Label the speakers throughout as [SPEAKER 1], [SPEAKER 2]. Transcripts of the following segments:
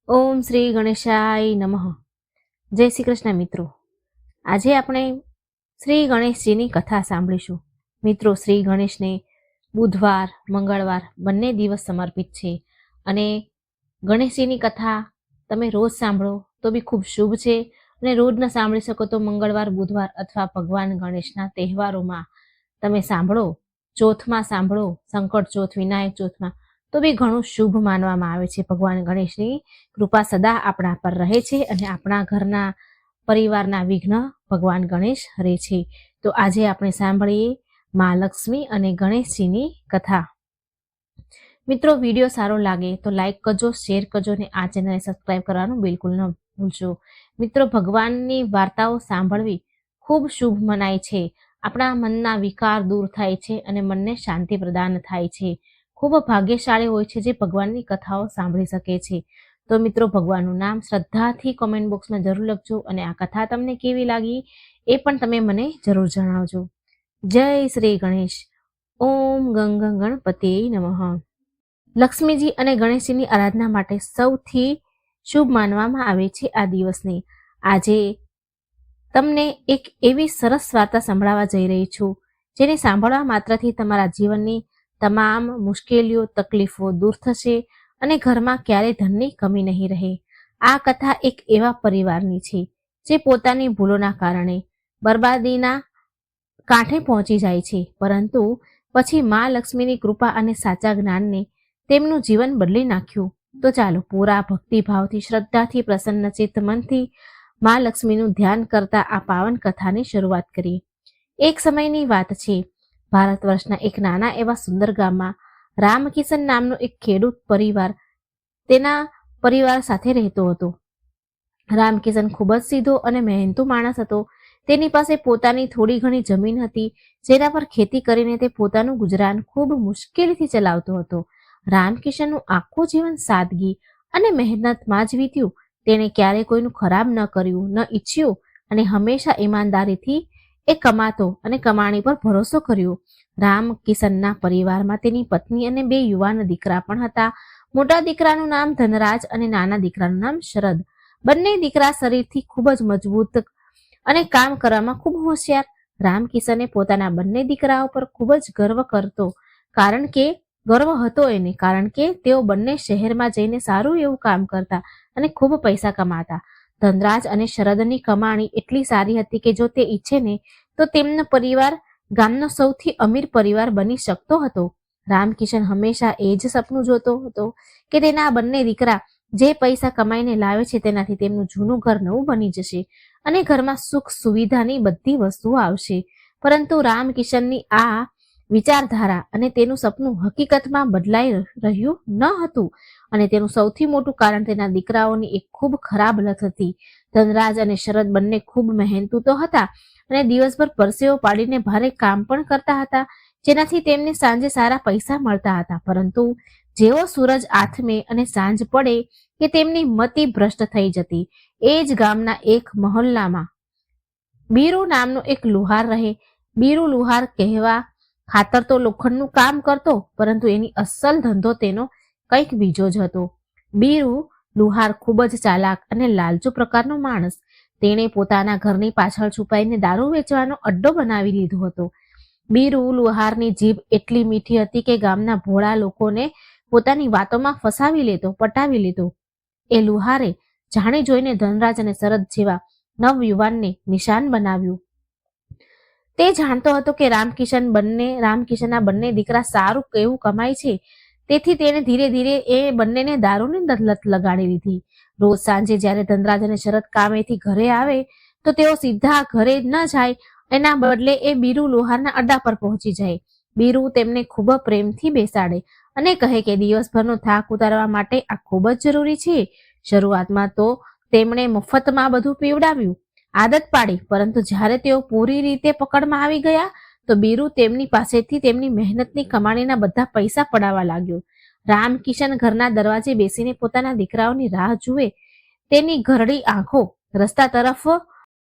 [SPEAKER 1] ઓમ શ્રી ગણેશાય નમઃ. જય શ્રી કૃષ્ણ મિત્રો. આજે આપણે શ્રી ગણેશજીની કથા સાંભળીશું. મિત્રો, શ્રી ગણેશને બુધવાર મંગળવાર બંને દિવસ સમર્પિત છે અને ગણેશજીની કથા તમે રોજ સાંભળો તો બી ખૂબ શુભ છે અને રોજ ન સાંભળી શકો તો મંગળવાર બુધવાર અથવા ભગવાન ગણેશના તહેવારોમાં તમે સાંભળો, ચોથમાં સાંભળો, સંકટ ચોથ વિનાયક ચોથમાં, તો બી ઘણું શુભ માનવામાં આવે છે. ભગવાન ગણેશની કૃપા સદા આપણા પર રહે છે અને આપણા ઘરના પરિવારના વિઘ્ન ભગવાન ગણેશ હરે છે. તો આજે આપણે સાંભળીએ મા લક્ષ્મી અને ગણેશજીની કથા. મિત્રો, વિડીયો સારો લાગે તો લાઈક કરજો, શેર કરજો અને આ ચેનલને સબસ્ક્રાઈબ કરવાનું બિલકુલ ન ભૂલશો. મિત્રો, ભગવાનની વાર્તાઓ સાંભળવી ખૂબ શુભ મનાય છે. આપણા મનના વિકાર દૂર થાય છે અને મનને શાંતિ પ્રદાન થાય છે. ખૂબ ભાગ્યશાળી હોય છે જે ભગવાનની કથાઓ સાંભળી શકે છે. તો મિત્રો, ભગવાનનું નામ શ્રદ્ધાથી કોમેન્ટ બોક્સમાં જરૂર લખજો અને આ કથા તમને કેવી લાગી એ પણ તમે મને જરૂર જણાવજો. જય શ્રી ગણેશ. ઓમ ગંગ ગણપતિ નમઃ. લક્ષ્મીજી અને ગણેશજીની આરાધના માટે સૌથી શુભ માનવામાં આવે છે આ દિવસને. આજે તમને એક એવી સરસ વાર્તા સંભળાવવા જઈ રહી છું જેને સાંભળવા માત્રથી તમારા જીવનની તમામ મુશ્કેલીઓ તકલીફો દૂર થશે અને ઘરમાં ક્યારેય ધનની કમી નહીં રહે. આ કથા એક એવા પરિવારની છે જે પોતાની ભૂલોના કારણે બરબાદીના કાંઠે પહોંચી જાય છે, પરંતુ પછી મા લક્ષ્મીની કૃપા અને સાચા જ્ઞાનને તેમનું જીવન બદલી નાખ્યું. તો ચાલો પૂરા ભક્તિભાવથી, શ્રદ્ધાથી, પ્રસન્નચિત્ત મનથી મા લક્ષ્મીનું ધ્યાન કરતા આ પાવન કથાની શરૂઆત કરીએ. એક સમયની વાત છે. ભારત વર્ષના એક નાના એવા સુંદર ગામમાં રામકિશન નામનો એક ખેડૂત પરિવાર તેના પરિવાર સાથે રહેતો હતો. રામકિશન ખૂબ જ સીધો અને મહેનતુ માણસ હતો. તેની પાસે પોતાની થોડી ઘણી જમીન હતી જેના પર ખેતી કરીને તે પોતાનું ગુજરાન ખૂબ મુશ્કેલીથી ચલાવતો હતો. રામકિશનનું આખું જીવન સાદગી અને મહેનતમાં જ વીત્યું. તેણે ક્યારેય કોઈનું ખરાબ ન કર્યું, ન ઈચ્છ્યું અને હંમેશા ઈમાનદારીથી એ કમાતો અને કમાણી પર ભરોસો કર્યો. રામકિશનના પરિવારમાં તેની પત્ની અને 2 યુવાન દીકરા પણ હતા. મોટા દીકરાનું નામ ધનરાજ અને નાના દીકરાનું નામ શરદ. બંને દીકરા શરીરથી ખૂબ જ મજબૂત અને કામ કરવામાં ખૂબ હોશિયાર. રામકિશને પોતાના બંને દીકરાઓ પર ખૂબ જ ગર્વ હતો એને, કારણ કે તેઓ બંને શહેરમાં જઈને સારું એવું કામ કરતા અને ખૂબ પૈસા કમાતા. ધનરાજ અને શરદની કમાણી એટલી સારી હતી કે જો તે ઈચ્છે ને તો તેમનો પરિવાર ગામનો સૌથી અમીર પરિવાર બની શકતો હતો. રામકિશન હંમેશા એ જ સપનું જોતો હતો કે તેના બંને દીકરા જે પૈસા કમાઈને લાવે છે તેનાથી તેમનું જૂનું ઘર નવું બની જશે અને ઘરમાં સુખ સુવિધાની બધી વસ્તુઓ આવશે. પરંતુ રામકિશનની આ વિચારધારા અને તેનું સપનું હકીકતમાં બદલાઈ રહ્યું ન હતું અને તેનું સૌથી મોટું કારણ તેના દીકરાઓની એક ખૂબ ખરાબ લત હતી. ધનરાજ અને શરદ બંને ખૂબ મહેનતુ તો હતા અને દિવસભર પરસેવો પાડીને ભારે કામ પણ કરતા હતા, જેનાથી તેમને સાંજે સારા પૈસા મળતા હતા. પરંતુ જેવો સૂરજ આથમે અને સાંજ પડે કે તેમની મતિ ભ્રષ્ટ થઈ જતી. એ જ ગામના એક મહોલ્લામાં બીરુ નામનો એક લુહાર રહે. બીરુ લુહાર કહેવા ખાતર તો લોખંડનું કામ કરતો, પરંતુ એની અસલ ધંધો તેનો કંઈક બીજો જ હતો. બીરુ લુહાર ખૂબ જ ચાલાક અને લાલચુ પ્રકારનો માણસ. તેણે પોતાના ઘરની પાછળ છુપાઈને દારૂ વેચવાનો અડ્ડો બનાવી લીધો હતો. બીરુ લુહારની જીભ એટલી મીઠી હતી કે ગામના ભોળા લોકોને પોતાની વાતોમાં પટાવી લેતો. એ લુહારે જાણી જોઈને ધનરાજ અને શરદ જેવા નવયુવાનને નિશાન બનાવ્યું. તે જાણતો હતો કે રામકિશનના બંને દીકરા સારું કેવું કમાય છે, તેથી તેણે ધીરે ધીરે એ બંનેને દારૂની લત લગાડી લીધી. રોજ સાંજે જ્યારે ધનરાજ અને શરદ કામેથી ઘરે આવે તો તેઓ સીધા ઘરે ન જાય, એના બદલે એ બીરુ લુહારના અડ્ડા પર પહોંચી જાય. બીરુ તેમને ખૂબ પ્રેમથી બેસાડે અને કહે કે દિવસભરનો થાક ઉતારવા માટે આ ખૂબ જ જરૂરી છે. શરૂઆતમાં તો તેમણે મફતમાં બધું પીવડાવ્યું, આદત પાડી, પરંતુ જ્યારે તેઓ પૂરી રીતે પકડમાં આવી ગયા તો બીરુ તેમની પાસેથી તેમની મહેનતની કમાણીના બધા પૈસા પડાવવા લાગ્યો. રામકિશન ઘરના દરવાજે બેસીને પોતાના દીકરાઓની રાહ જુએ. તેની ઘરડી આંખો રસ્તા તરફ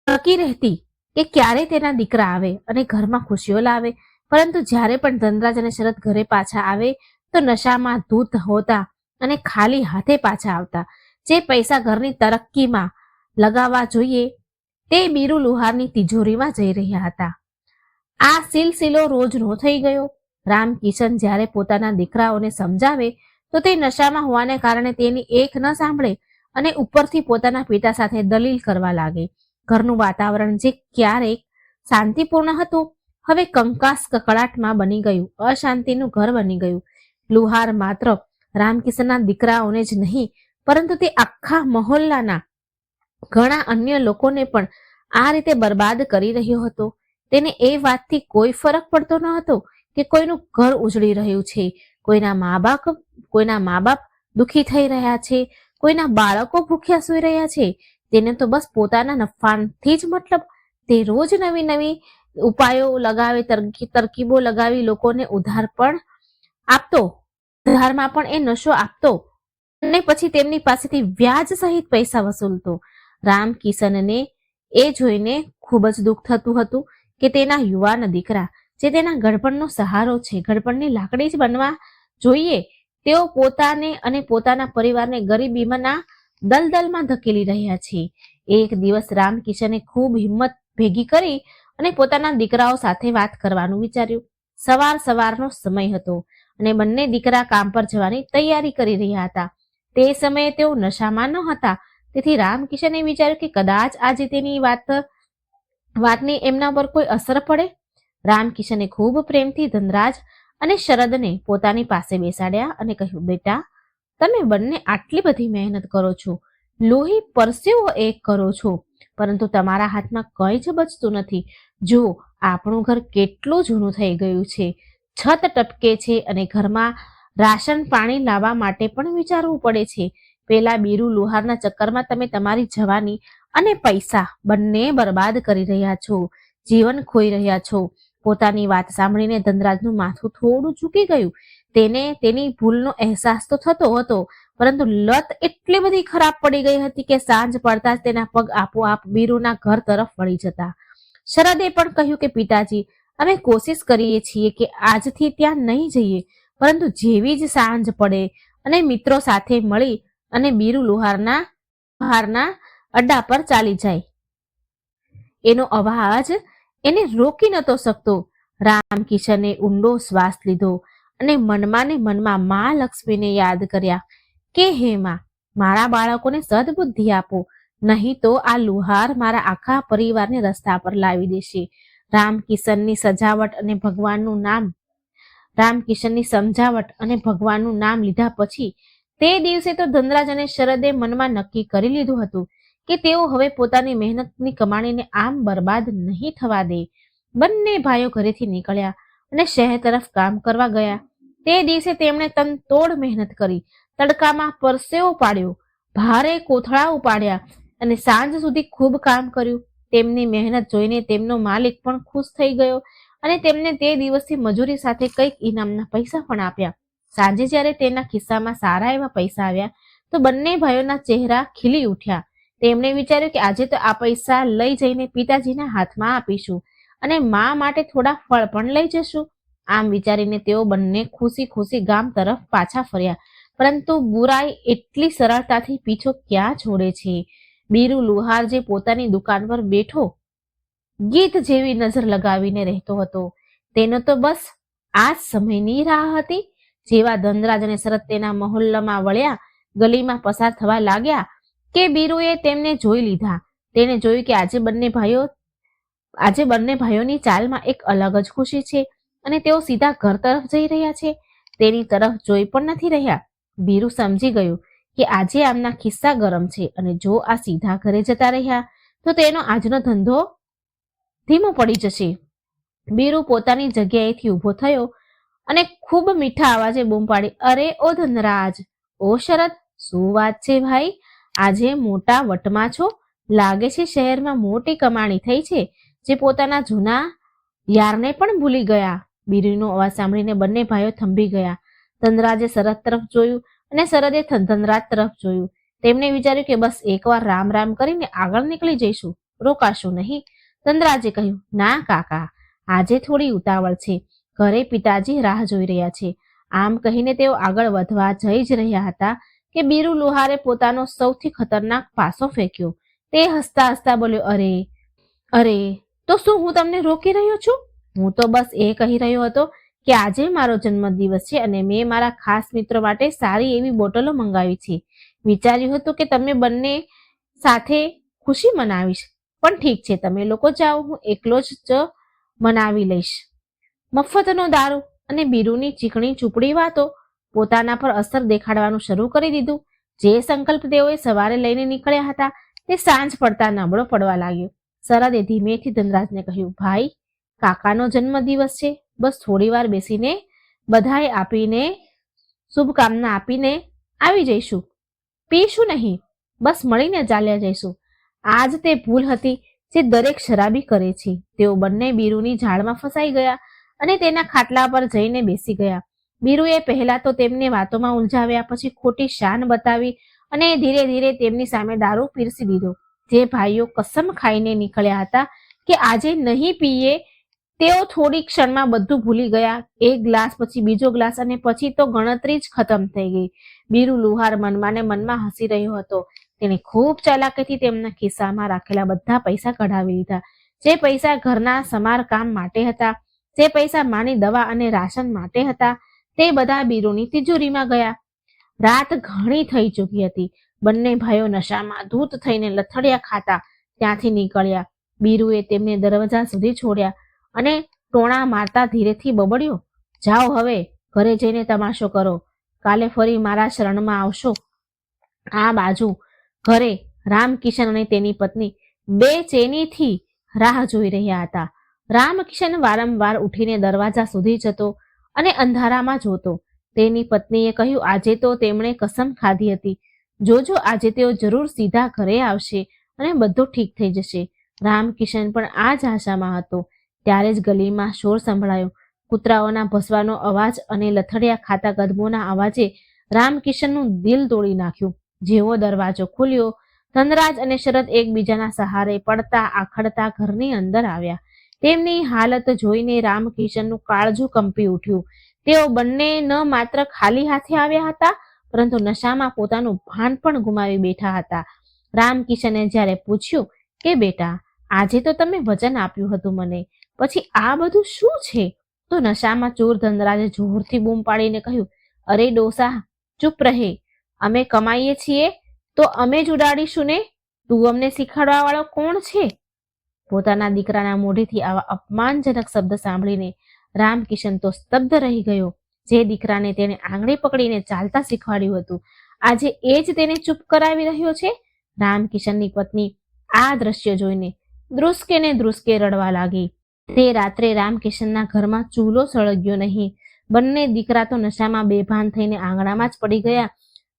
[SPEAKER 1] ટકી રહેતી કે ક્યારે તેના દીકરા આવે અને ઘરમાં ખુશીઓ લાવે. પરંતુ જ્યારે પણ ધનરાજ અને શરદ ઘરે પાછા આવે તો નશામાં ધૂત હોતા અને ખાલી હાથે પાછા આવતા. જે પૈસા ઘરની તરક્કીમાં લગાવવા જોઈએ તે બીરુ લુહારની તિજોરીમાં જઈ રહ્યા હતા. આ સિલસિલો રોજનો થઈ ગયો. રામકિશન જ્યારે પોતાના દીકરાઓને સમજાવે તો તે નશામાં હોવાને કારણે તેની એક ન સાંભળે અને ઉપરથી પોતાના પિતા સાથે દલીલ કરવા લાગે. ઘરનું વાતાવરણ જે ક્યારેક શાંતિપૂર્ણ હતું હવે કંકાસ કકળાટમાં બની ગયું, અશાંતિનું ઘર બની ગયું. લુહાર માત્ર રામકિશનના દીકરાઓને જ નહીં પરંતુ તે આખા મહોલ્લાના ઘણા અન્ય લોકોને પણ આ રીતે બરબાદ કરી રહ્યો હતો. તેને એ વાતથી કોઈ ફરક પડતો ન હતો કે કોઈનું ઘર ઉજળી રહ્યું છે, કોઈના મા બાપ દુઃખી થઈ રહ્યા છે, કોઈના બાળકો ભૂખ્યા સૂઈ રહ્યા છે. તેને તો બસ પોતાના નફાથી જ મતલબ. તે રોજ નવી નવી ઉપાયો લગાવે, તરકીબો લગાવી લોકોને ઉધાર પણ આપતો, ઉધારમાં પણ એ નશો આપતો અને પછી તેમની પાસેથી વ્યાજ સહિત પૈસા વસૂલતો. રામકિશનને એ જોઈને ખૂબ જ દુઃખ થતું હતું કે તેના યુવાન દીકરા જે તેના ગડપણનો સહારો છે, ગડપણની લાકડી જ બનવા જોઈએ, તેઓ પોતાને અને પોતાના પરિવારને ગરીબીમાંના દલદલમાં ધકેલી રહ્યા છે. એક દિવસ રામકિશને ખૂબ હિંમત ભેગી કરી અને પોતાના દીકરાઓ સાથે વાત કરવાનું વિચાર્યું. સવારનો સમય હતો અને બંને દીકરા કામ પર જવાની તૈયારી કરી રહ્યા હતા. તે સમયે તેઓ નશામાં ન હતા, તેથી રામકિશને વિચાર્યું કે કદાચ આજે તેની વાતની એમના પર કોઈ અસર પડે. રામકિશને ખૂબ પ્રેમથી ધનરાજ અને શરદને પોતાની પાસે બેસાડ્યા અને કહ્યું, બેટા, તમે બંને આટલી બધી મહેનત કરો છો, લોહી પરસેવો એક કરો છો, પરંતુ તમારા હાથમાં કંઈ જ બચતું નથી. જો આપણું ઘર કેટલું જૂનું થઈ ગયું છે, છત ટપકે છે અને ઘરમાં રાશન પાણી લાવવા માટે પણ વિચારવું પડે છે. પેલા બીરુ લુહારના ચક્કરમાં તમે તમારી જવાની અને પૈસા બંને બરબાદ કરી રહ્યા છો, જીવન ખોઈ રહ્યા છો. પોતાની વાત સાંભળીને ધનરાજનું માથું થોડું ઝૂકી ગયું. તેને તેની ભૂલનો અહેસાસ તો થતો હતો, પરંતુ લત એટલી બધી ખરાબ પડી ગઈ હતી કે સાંજ પડતા જ તેના પગ આપોઆપ બીરુના ઘર તરફ વળી જતા. શરદે પણ કહ્યું કે પિતાજી, અમે કોશિશ કરીએ છીએ કે આજથી ત્યાં નહીં જઈએ, પરંતુ જેવી જ સાંજ પડે અને મિત્રો સાથે મળી અને બીરુ લુહારના અડ્ડા પર ચાલી જાય, એનો અવાજ એને રોકી નતો શકતો. રામકિશને ઊંડો શ્વાસ લીધો અને મનમાં ને મનમાં મા લક્ષ્મીને યાદ કર્યા કે હે માં, મારા બાળકોને સદબુદ્ધિ આપો, નહીં તો આ લુહાર મારા આખા પરિવારને રસ્તા પર લાવી દેશે. રામકિશનની સમજાવટ અને ભગવાનનું નામ લીધા પછી તે દિવસે તો ધનરાજ અને શરદે મનમાં નક્કી કરી લીધું હતું કે તેઓ હવે પોતાની મહેનતની કમાણીને આમ બરબાદ નહીં થવા દે. બંને ભાઈઓ ઘરેથી નીકળ્યા અને શહેર તરફ કામ કરવા ગયા. તે દિવસે તેમણે તનતોડ મહેનત કરી, તડકામાં પરસેવો પાડ્યો, ભારે કોથળા ઉપાડ્યા અને સાંજ સુધી ખૂબ કામ કર્યું. તેમની મહેનત જોઈને તેમનો માલિક પણ ખુશ થઈ ગયો અને તેમને તે દિવસથી મજૂરી સાથે કંઈક ઇનામના પૈસા પણ આપ્યા. સાંજે જ્યારે તેના ખિસ્સામાં સારા એવા પૈસા આવ્યા તો બંને ભાઈઓના ચહેરા ખીલી ઉઠ્યા. તેમણે વિચાર્યું કે આજે તો આ પૈસા લઈ જઈને પિતાજીના હાથમાં આપીશું અને મા માટે થોડા ફળ પણ લઈ જશું. આમ વિચારીને તેઓ બંને ખુશી ખુશી ગામ તરફ પાછા ફર્યા. પરંતુ બુરાઈ એટલી સરળતાથી પીછો ક્યાં છોડે છે. બીરુ લુહાર જે પોતાની દુકાન પર બેઠો ગીત જેવી નજર લગાવીને રહેતો હતો, તેનો તો બસ આ સમયની રાહ હતી. જેવા ધનરાજ અને શરદ તેના મહોલ્લામાં વળ્યા, ગલીમાં પસાર થવા લાગ્યા કે બીરુએ તેમને જોઈ લીધા. તેને જોયું કે આજે બંને ભાઈઓની ચાલમાં એક અલગ જ ખુશી છે અને તેઓ સીધા ઘર તરફ જઈ રહ્યા છે. તેની તરફ જોઈ પણ નથી રહ્યા. બીરુ સમજી ગયું કે આજે આમના ખિસ્સા ગરમ છે અને જો આ સીધા ઘરે જતા રહ્યા તો તેનો આજનો ધંધો ધીમો પડી જશે. બીરુ પોતાની જગ્યાએથી ઊભો થયો અને ખૂબ મીઠા અવાજે બૂમ પાડી, અરે ઓ ધનરાજ, ઓ શરદ, શું વાત છે ભાઈ, આજે મોટા વટમાં છો? લાગે છે શહેરમાં મોટી કમાણી થઈ છે, જે પોતાના જૂના યારને પણ ભૂલી ગયા. બીરુનો અવાજ સાંભળીને બંને ભાઈઓ થંભી ગયા. ધનરાજે શરદ તરફ જોયું અને શરદે ધનરાજ તરફ જોયું. તેમણે વિચાર્યું કે બસ એકવાર રામ રામ કરીને આગળ નીકળી જઈશું, રોકાશું નહીં. ધનરાજે કહ્યું, ના કાકા, આજે થોડી ઉતાવળ છે, ઘરે પિતાજી રાહ જોઈ રહ્યા છે. આમ કહીને તેઓ આગળ વધવા જઈ જ રહ્યા હતા કે બીરુ લુહારે પોતાનો સૌથી ખતરનાક પાસો ફેંક્યો. તે હસતા હસતા બોલ્યો, અરે, તો શું હું તમને રોકી રહ્યો છું? હું તો બસ એ કહી રહ્યો હતો કે આજે મારો જન્મદિવસ છે અને મેં મારા ખાસ મિત્રો માટે સારી એવી બોટલો મંગાવી છે. વિચાર્યું હતું કે તમે બંને સાથે ખુશી મનાવીશ, પણ ઠીક છે, તમે લોકો જાઓ, હું એકલો જ મનાવી લઈશ. મફતનો દારૂ અને બીરુની ચીકણી ચૂપડી વાતો પોતાના પર અસર દેખાડવાનું શરૂ કરી દીધું. જે સંકલ્પ તેઓએ સવારે લઈને નીકળ્યા હતા તે સાંજ પડતા નબળો પડવા લાગ્યો. શરદે ધીમેથી ધનરાજને કહ્યું, ભાઈ, કાકાનો જન્મદિવસ છે, બસ થોડી વાર બેસીને બધાઈ આપીને શુભકામના આપીને આવી જઈશું. પીશું નહીં, બસ મળીને ચાલ્યા જઈશું. આજ તે ભૂલ હતી જે દરેક શરાબી કરે છે. તેઓ બંને બીરુની ઝાડમાં ફસાઈ ગયા અને તેના ખાટલા પર જઈને બેસી ગયા. બીરુએ પહેલા તો તેમને વાતોમાં ઉલઝાવ્યા, પછી ખોટી શાન બતાવી અને ધીરે ધીરે તેમની સામે દારૂ પીરસી દીધો. જે ભાઈઓ કસમ ખાઈને નીકળ્યા હતા કે આજે નહીં પીએ, તેઓ થોડી ક્ષણમાં બધું ભૂલી ગયા. એક ગ્લાસ પછી બીજો ગ્લાસ અને પછી તો ગણતરી જ ખતમ થઈ ગઈ. બીરુ લુહાર મનમાં ને મનમાં હસી રહ્યો હતો. તેણે ખૂબ ચાલાકીથી તેમના ખિસ્સામાં રાખેલા બધા પૈસા કઢાવી લીધા. જે પૈસા ઘરના સમારકામ માટે હતા, જે પૈસા માની દવા અને રાશન માટે હતા, તે બધા બીરુની તિજોરીમાં ગયા. રાત ઘણી થઈ ચૂકી હતી. બંને ભાઈઓ નશામાં ધૂત થઈને લથડિયા ખાતા ત્યાંથી નીકળ્યા. બીરુએ તેમને દરવાજા સુધી છોડ્યા અને ટોણા મારતા ધીરેથી બબડ્યો, જાઓ હવે ઘરે જઈને તમાશો કરો, કાલે ફરી મારા શરણમાં આવશો. આ બાજુ ઘરે રામકિશન અને તેની પત્ની બેચેનીથી રાહ જોઈ રહ્યા હતા. રામકિશન વારંવાર ઉઠીને દરવાજા સુધી જતો અને અંધારામાં જોતો. તેની પત્નીએ કહ્યું, આજે તો તેમણે કસમ ખાધી હતી, જોજો આજે તેઓ જરૂર સીધા ઘરે આવશે અને બધું ઠીક થઈ જશે. રામકિશન પણ આ જ આશામાં હતો. ત્યારે જ ગલીમાં શોર સંભળાયો. કૂતરાઓના ભસવાનો અવાજ અને લથડિયા ખાતા કદમોના અવાજે રામકિશનનું દિલ તોડી નાખ્યું. જેવો દરવાજો ખુલ્યો, ધનરાજ અને શરદ એકબીજાના સહારે પડતા આખડતા ઘરની અંદર આવ્યા. તેમની હાલત જોઈને રામકિશનનું કાળજું કંપી ઉઠ્યું. તેઓ બંને ન માત્ર ખાલી હાથે આવ્યા હતા, પરંતુ નશામાં પોતાનું ભાન પણ ગુમાવી બેઠા હતા. રામકિશને જ્યારે પૂછ્યું કે બેટા, આજે તો તમે વચન આપ્યું હતું મને, પછી આ બધું શું છે? તો નશામાં ચૂર ધનરાજે જોરથી બૂમ પાડીને કહ્યું, અરે ડોસા, ચૂપ રહે, અમે કમાઈએ છીએ તો અમે જ ઉડાડીશું ને, તું અમને શીખવાડવા વાળો કોણ છે? પોતાના દીકરાના મોઢેથી આવા અપમાનજનક શબ્દ સાંભળીને રામકિશન તો સ્તબ્ધ રહી ગયો. જે દીકરાને તેને આંગળી પકડીને ચાલતા શીખવાડ્યું હતું, આજે એ જ તેને ચૂપ કરાવી રહ્યો છે. રામકિશનની પત્ની આ દ્રશ્ય જોઈને ધ્રુસકે રડવા લાગી. તે રાત્રે રામકિશનના ઘરમાં ચૂલો સળગ્યો નહીં. બંને દીકરા તો નશામાં બેભાન થઈને આંગણામાં જ પડી ગયા,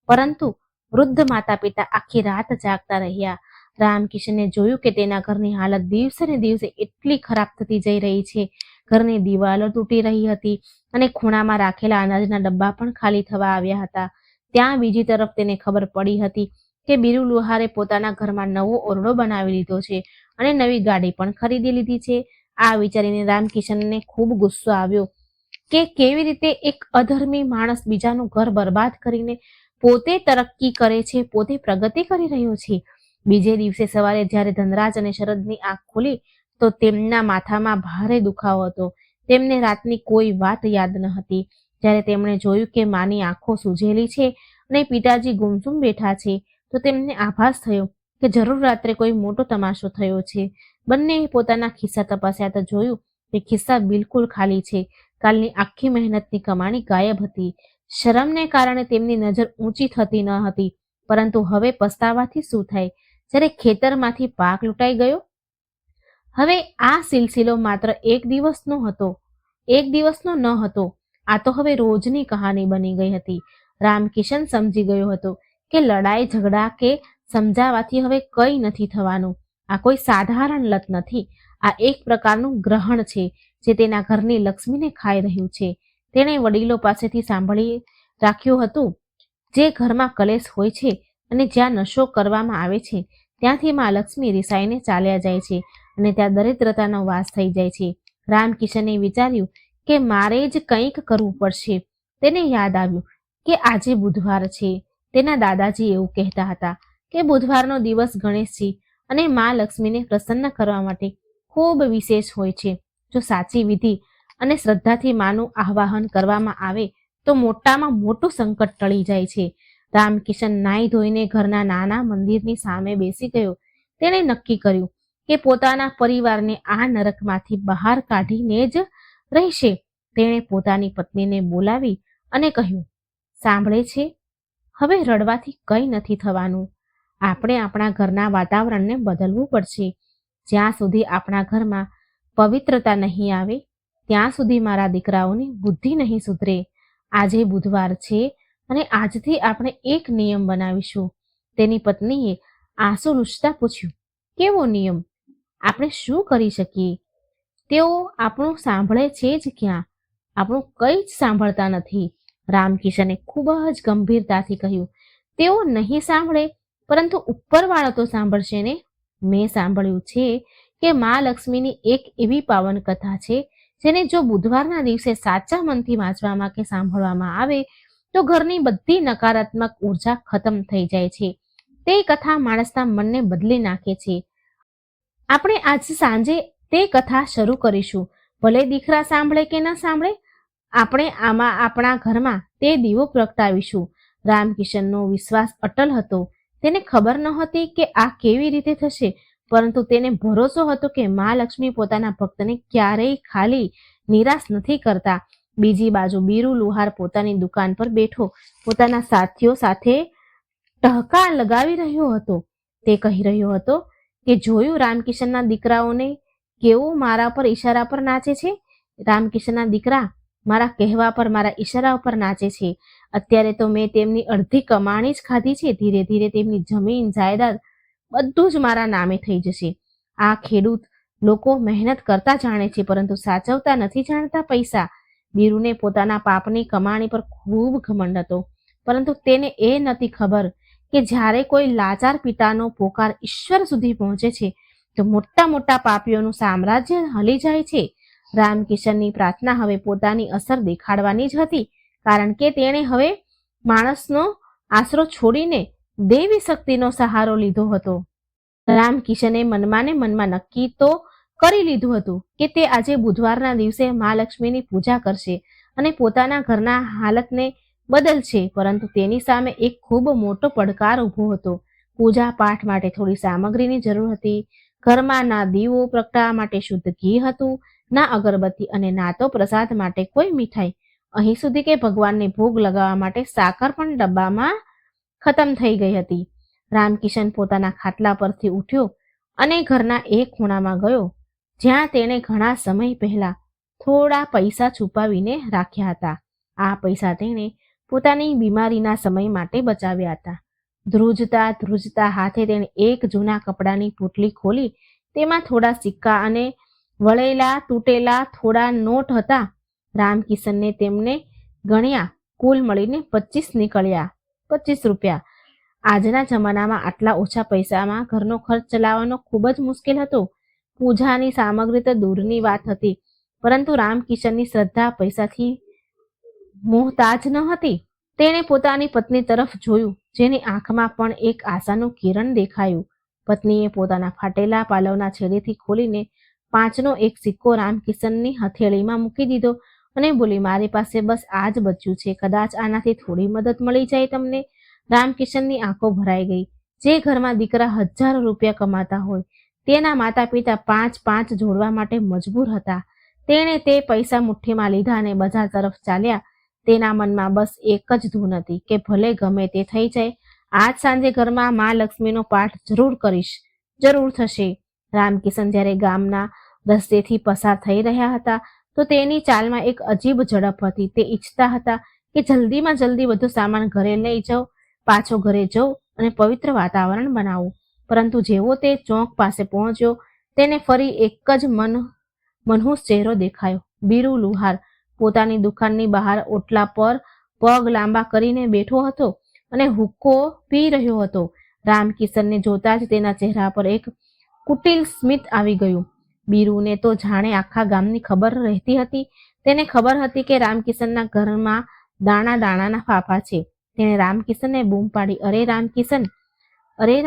[SPEAKER 1] પરંતુ વૃદ્ધ માતા પિતા આખી રાત જાગતા રહ્યા. રામકિશને જોયું કે તેના ઘરની હાલત દિવસે ને દિવસે એટલી ખરાબ થતી જઈ રહી છે. ઘરની દિવાલો તૂટી રહી હતી અને ખૂણામાં રાખેલા અનાજના ડબ્બા પણ ખાલી થવા આવ્યા હતા. ત્યાં બીજી તરફ તેને ખબર પડી હતી કે બીરુ લુહારે પોતાના ઘરમાં નવો ઓરડો બનાવી લીધો છે અને નવી ગાડી પણ ખરીદી લીધી છે. આ વિચારીને રામકિશનને ખૂબ ગુસ્સો આવ્યો કે કેવી રીતે એક અધર્મી માણસ બીજાનું ઘર બરબાદ કરીને પોતે તરક્કી કરે છે, પોતે પ્રગતિ કરી રહ્યો છે. બીજે દિવસે સવારે જ્યારે ધનરાજ અને શરદની આંખ ખુલી તો તેમના માથામાં ભારે દુખાવો હતો. તેમને રાતની કોઈ વાત યાદ ન હતી. જ્યારે તેમણે જોયું કે માની આંખો સૂજેલી છે અને પિતાજી ગુમસુમ બેઠા છે, તો તેમને આભાસ થયો કે જરૂર રાત્રે કોઈ મોટો તમાશો થયો છે. બંને પોતાના ખિસ્સા તપાસ્યા તો જોયું કે ખિસ્સા બિલકુલ ખાલી છે. કાલની આખી મહેનતની કમાણી ગાયબ હતી. શરમને કારણે તેમની નજર ઊંચી થતી ન હતી, પરંતુ હવે પસ્તાવાથી શું થાય જ્યારે ખેતરમાંથી પાક લૂંટાઈ ગયો. હવે આ સિલસિલો માત્ર એક દિવસનો ન હતો. આ તો હવે રોજની કહાની બની ગઈ હતી. રામકિશન સમજી ગયો હતો કે લડાઈ ઝઘડા કે સમજાવાથી હવે કંઈ નથી થવાનું. આ કોઈ સાધારણ લત નથી, આ એક પ્રકારનું ગ્રહણ છે જે તેના ઘરની લક્ષ્મીને ખાઈ રહ્યું છે. તેણે વડીલો પાસેથી સાંભળી રાખ્યું હતું, જે ઘરમાં કલેશ હોય છે અને જ્યાં નશો કરવામાં આવે છે ત્યાંથી માં લક્ષ્મી રિસાઈને ચાલ્યા જાય છે અને ત્યાં દરિદ્રતાનો વાસ થઈ જાય છે. રામકિશને વિચાર્યું કે મારે જ કંઈક કરવું પડશે. તેને યાદ આવ્યું કે આજે બુધવાર છે, તેના દાદાજી એવું કહેતા હતા કે બુધવારનો દિવસ ગણેશજી અને મા લક્ષ્મીને પ્રસન્ન કરવા માટે ખૂબ વિશેષ હોય છે. જો સાચી વિધિ અને શ્રદ્ધાથી માનું આવાહન કરવામાં આવે તો મોટામાં મોટું સંકટ ટળી જાય છે. રામકિશન નાઈ ધોઈને ઘરના નાના મંદિરની સામે બેસી ગયો. તેણે નક્કી કર્યું કે પોતાના પરિવારને આ નરકમાંથી બહાર કાઢીને જ રહેશે. તેણે પોતાની પત્નીને બોલાવી અને કહ્યું, સાંભળે છે, હવે રડવાથી કંઈ નથી થવાનું. આપણે આપણા ઘરના વાતાવરણને બદલવું પડશે. જ્યાં સુધી આપણા ઘરમાં પવિત્રતા નહીં આવે ત્યાં સુધી મારા દીકરાઓની બુદ્ધિ નહીં સુધરે. આજે બુધવાર છે અને આજથી આપણે એક નિયમ બનાવીશું. તેની પત્નીએ આંસુ લૂછતા પૂછ્યું, કેવો નિયમ? આપણે શું કરી શકીએ? તેઓ આપણું સાંભળે છે જ ક્યાં? આપણું કંઈ જ સાંભળતા નથી. રામકિશને ખૂબ જ ગંભીરતાથી કહ્યું, તેઓ નહીં સાંભળે પરંતુ ઉપરવાળો તો સાંભળશે ને. મેં સાંભળ્યું છે કે મા લક્ષ્મીની એક એવી પાવન કથા છે જેને જો બુધવારના દિવસે સાચા મનથી વાંચવામાં કે સાંભળવામાં આવે તો ઘરની બધી નકારાત્મક ઉર્જા ખતમ થઈ જાય છે. તે કથા માણસના મનને બદલી નાખે છે. આપણે આજ સાંજે તે કથા શરૂ કરીશું. ભલે દીકરા સાંભળે કે ન સાંભળે, આપણે આપણા ઘરમાં તે દીવો પ્રગટાવીશું. રામકિશનનો વિશ્વાસ અટલ હતો. તેને ખબર નહોતી કે આ કેવી રીતે થશે, પરંતુ તેને ભરોસો હતો કે મા લક્ષ્મી પોતાના ભક્તને ક્યારેય ખાલી નિરાશ નથી કરતા. બીજી બાજુ બીરુ લુહાર પોતાની દુકાન પર બેઠો પોતાના સાથીઓ સાથે ટહકા લગાવી રહ્યો હતો. તે કહી રહ્યો હતો કે જોયું રામકિશનના દીકરાઓને કેવું મારા પર ઈશારા પર નાચે છે. રામકિશનના દીકરા મારા કહેવા પર, મારા ઈશારા પર નાચે છે. અત્યારે તો મેં તેમની અડધી કમાણી જ ખાધી છે. ધીરે ધીરે તેમની જમીન જાયદાદ બધું જ મારા નામે થઈ જશે. આ ખેડૂત લોકો મહેનત કરતા જાણે છે પરંતુ સાચવતા નથી જાણતા પૈસા. બીરુને પોતાના પાપની કમાણી પર ખૂબ ઘમંડ હતો, પરંતુ તેને એ નથી ખબર કે જ્યારે કોઈ લાચાર પિતાનો પોકાર ઈશ્વર સુધી પહોંચે છે તો મોટા મોટા પાપીઓનું સામ્રાજ્ય હલી જાય છે. રામકિશનની પ્રાર્થના હવે પોતાની અસર દેખાડવાની જ હતી, કારણ કે તેણે હવે માણસનો આશરો છોડીને દેવી શક્તિનો સહારો લીધો હતો. રામકિશને મનમાં ને મનમાં નક્કી તો કરી લીધું હતું કે તે આજે બુધવારના દિવસે મા લક્ષ્મીની પૂજા કરશે અને પોતાના ઘરના હાલતને બદલશે. પરંતુ તેની સામે એક ખૂબ મોટો પડકાર ઊભો હતો. પૂજા પાઠ માટે થોડી સામગ્રીની જરૂર હતી. ઘરમાં ના દીવો પ્રગટાવવા માટે શુદ્ધ ઘી હતું, ના અગરબત્તી અને ના તો પ્રસાદ માટે કોઈ મીઠાઈ. અહીં સુધી કે ભગવાનને ભોગ લગાવવા માટે સાકર પણ ડબ્બામાં ખતમ થઈ ગઈ હતી. રામકિશન પોતાના ખાટલા પરથી ઉઠ્યો અને ઘરના એક ખૂણામાં ગયો જ્યાં તેણે ઘણા સમય પહેલા થોડા પૈસા છુપાવીને રાખ્યા હતા. આ પૈસા તેણે પોતાની બીમારીના સમય માટે બચાવ્યા હતા. ધ્રુજતા ધ્રુજતા હાથે તેણે એક જૂના કપડાની પોટલી ખોલી. તેમાં થોડા સિક્કા અને વળેલા તૂટેલા થોડા નોટ હતા. રામકિશનને તેમને ગણ્યા. કુલ મળીને 25 નીકળ્યા. 25 રૂપિયા. આજના જમાનામાં આટલા ઓછા પૈસામાં ઘરનો ખર્ચ ચલાવવાનો ખૂબ જ મુશ્કેલ હતો. પૂજાની સામગ્રી તો દૂરની વાત હતી, પરંતુ રામકિશનની શ્રદ્ધા પૈસાથી મોહતાજ ન હતી. તેણે પોતાની પત્ની તરફ જોયું, જેની આંખમાં પણ એક આશાનું કિરણ દેખાયું. પત્નીએ પોતાના ફાટેલા પાલવના છેડેથી ખોલીને 5નો એક સિક્કો રામકિશનની હથેળીમાં મૂકી દીધો અને બોલી, મારી પાસે બસ આ જ બચ્યું છે. કદાચ આનાથી થોડી મદદ મળી જાય તમને. રામકિશનની આંખો ભરાઈ ગઈ. જે ઘરમાં દીકરા હજારો રૂપિયા કમાતા હોય તેના માતા પિતા 5 જોડવા માટે મજબૂર હતા. તેણે તે પૈસા મુઠ્ઠીમાં લીધા અને બજાર તરફ ચાલ્યા. તેના મનમાં બસ એક જ ધૂન હતી કે ભલે ગમે તે થઈ જાય, આજ સાંજે ઘરમાં મા લક્ષ્મીનો પાઠ જરૂર કરીશ, જરૂર થશે. રામકિશન જ્યારે ગામના રસ્તેથી પસાર થઈ રહ્યા હતા તો તેની ચાલમાં એક અજીબ ઝડપ હતી. તે ઈચ્છતા હતા કે જલ્દીમાં જલ્દી બધો સામાન ઘરે લઈ જાઉં, પાછો ઘરે જઉં અને પવિત્ર વાતાવરણ બનાવું. પરંતુ જેવો તે ચોક પાસે પહોંચ્યો તેને ફરી એક જ મનહૂસ ચહેરો દેખાયો. બીરુ લુહાર પોતાની દુકાનની બહાર ઓટલા પર પગ લાંબા કરીને બેઠો હતો અને હુક્કો પી રહ્યો હતો. રામકિશનને જોતા જ તેના ચહેરા પર એક કુટિલ સ્મિત આવી ગયું. બીરુને તો જાણે આખા ગામની ખબર રહેતી હતી. તેને ખબર હતી કે રામકિશનના ઘરમાં દાણા દાણાના ફાફા છે. તેણે રામકિશનને બૂમ પાડી, અરે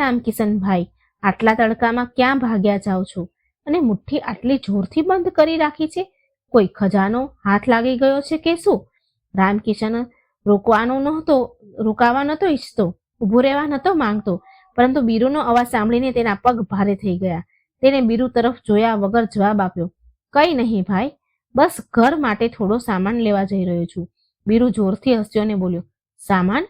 [SPEAKER 1] રામકિશન ભાઈ, આટલા તડકામાં ક્યાં ભાગ્યા જાઓ છો અને મુઠ્ઠી આટલી જોરથી બંધ કરી રાખી છે? કોઈ ખજાનો હાથ લાગી ગયો છે કે શું? રામકિશન રોકાવા નહોતો ઈચ્છતો, ઊભો રહેવા નહોતો માંગતો, પરંતુ બીરુનો અવાજ સાંભળીને તેના પગ ભારે થઈ ગયા. તેણે બીરુ તરફ જોયા વગર જવાબ આપ્યો, કંઈ નહીં ભાઈ, બસ ઘર માટે થોડો સામાન લેવા જઈ રહ્યો છું. બીરુ જોરથી હસ્યો અને બોલ્યો, સામાન?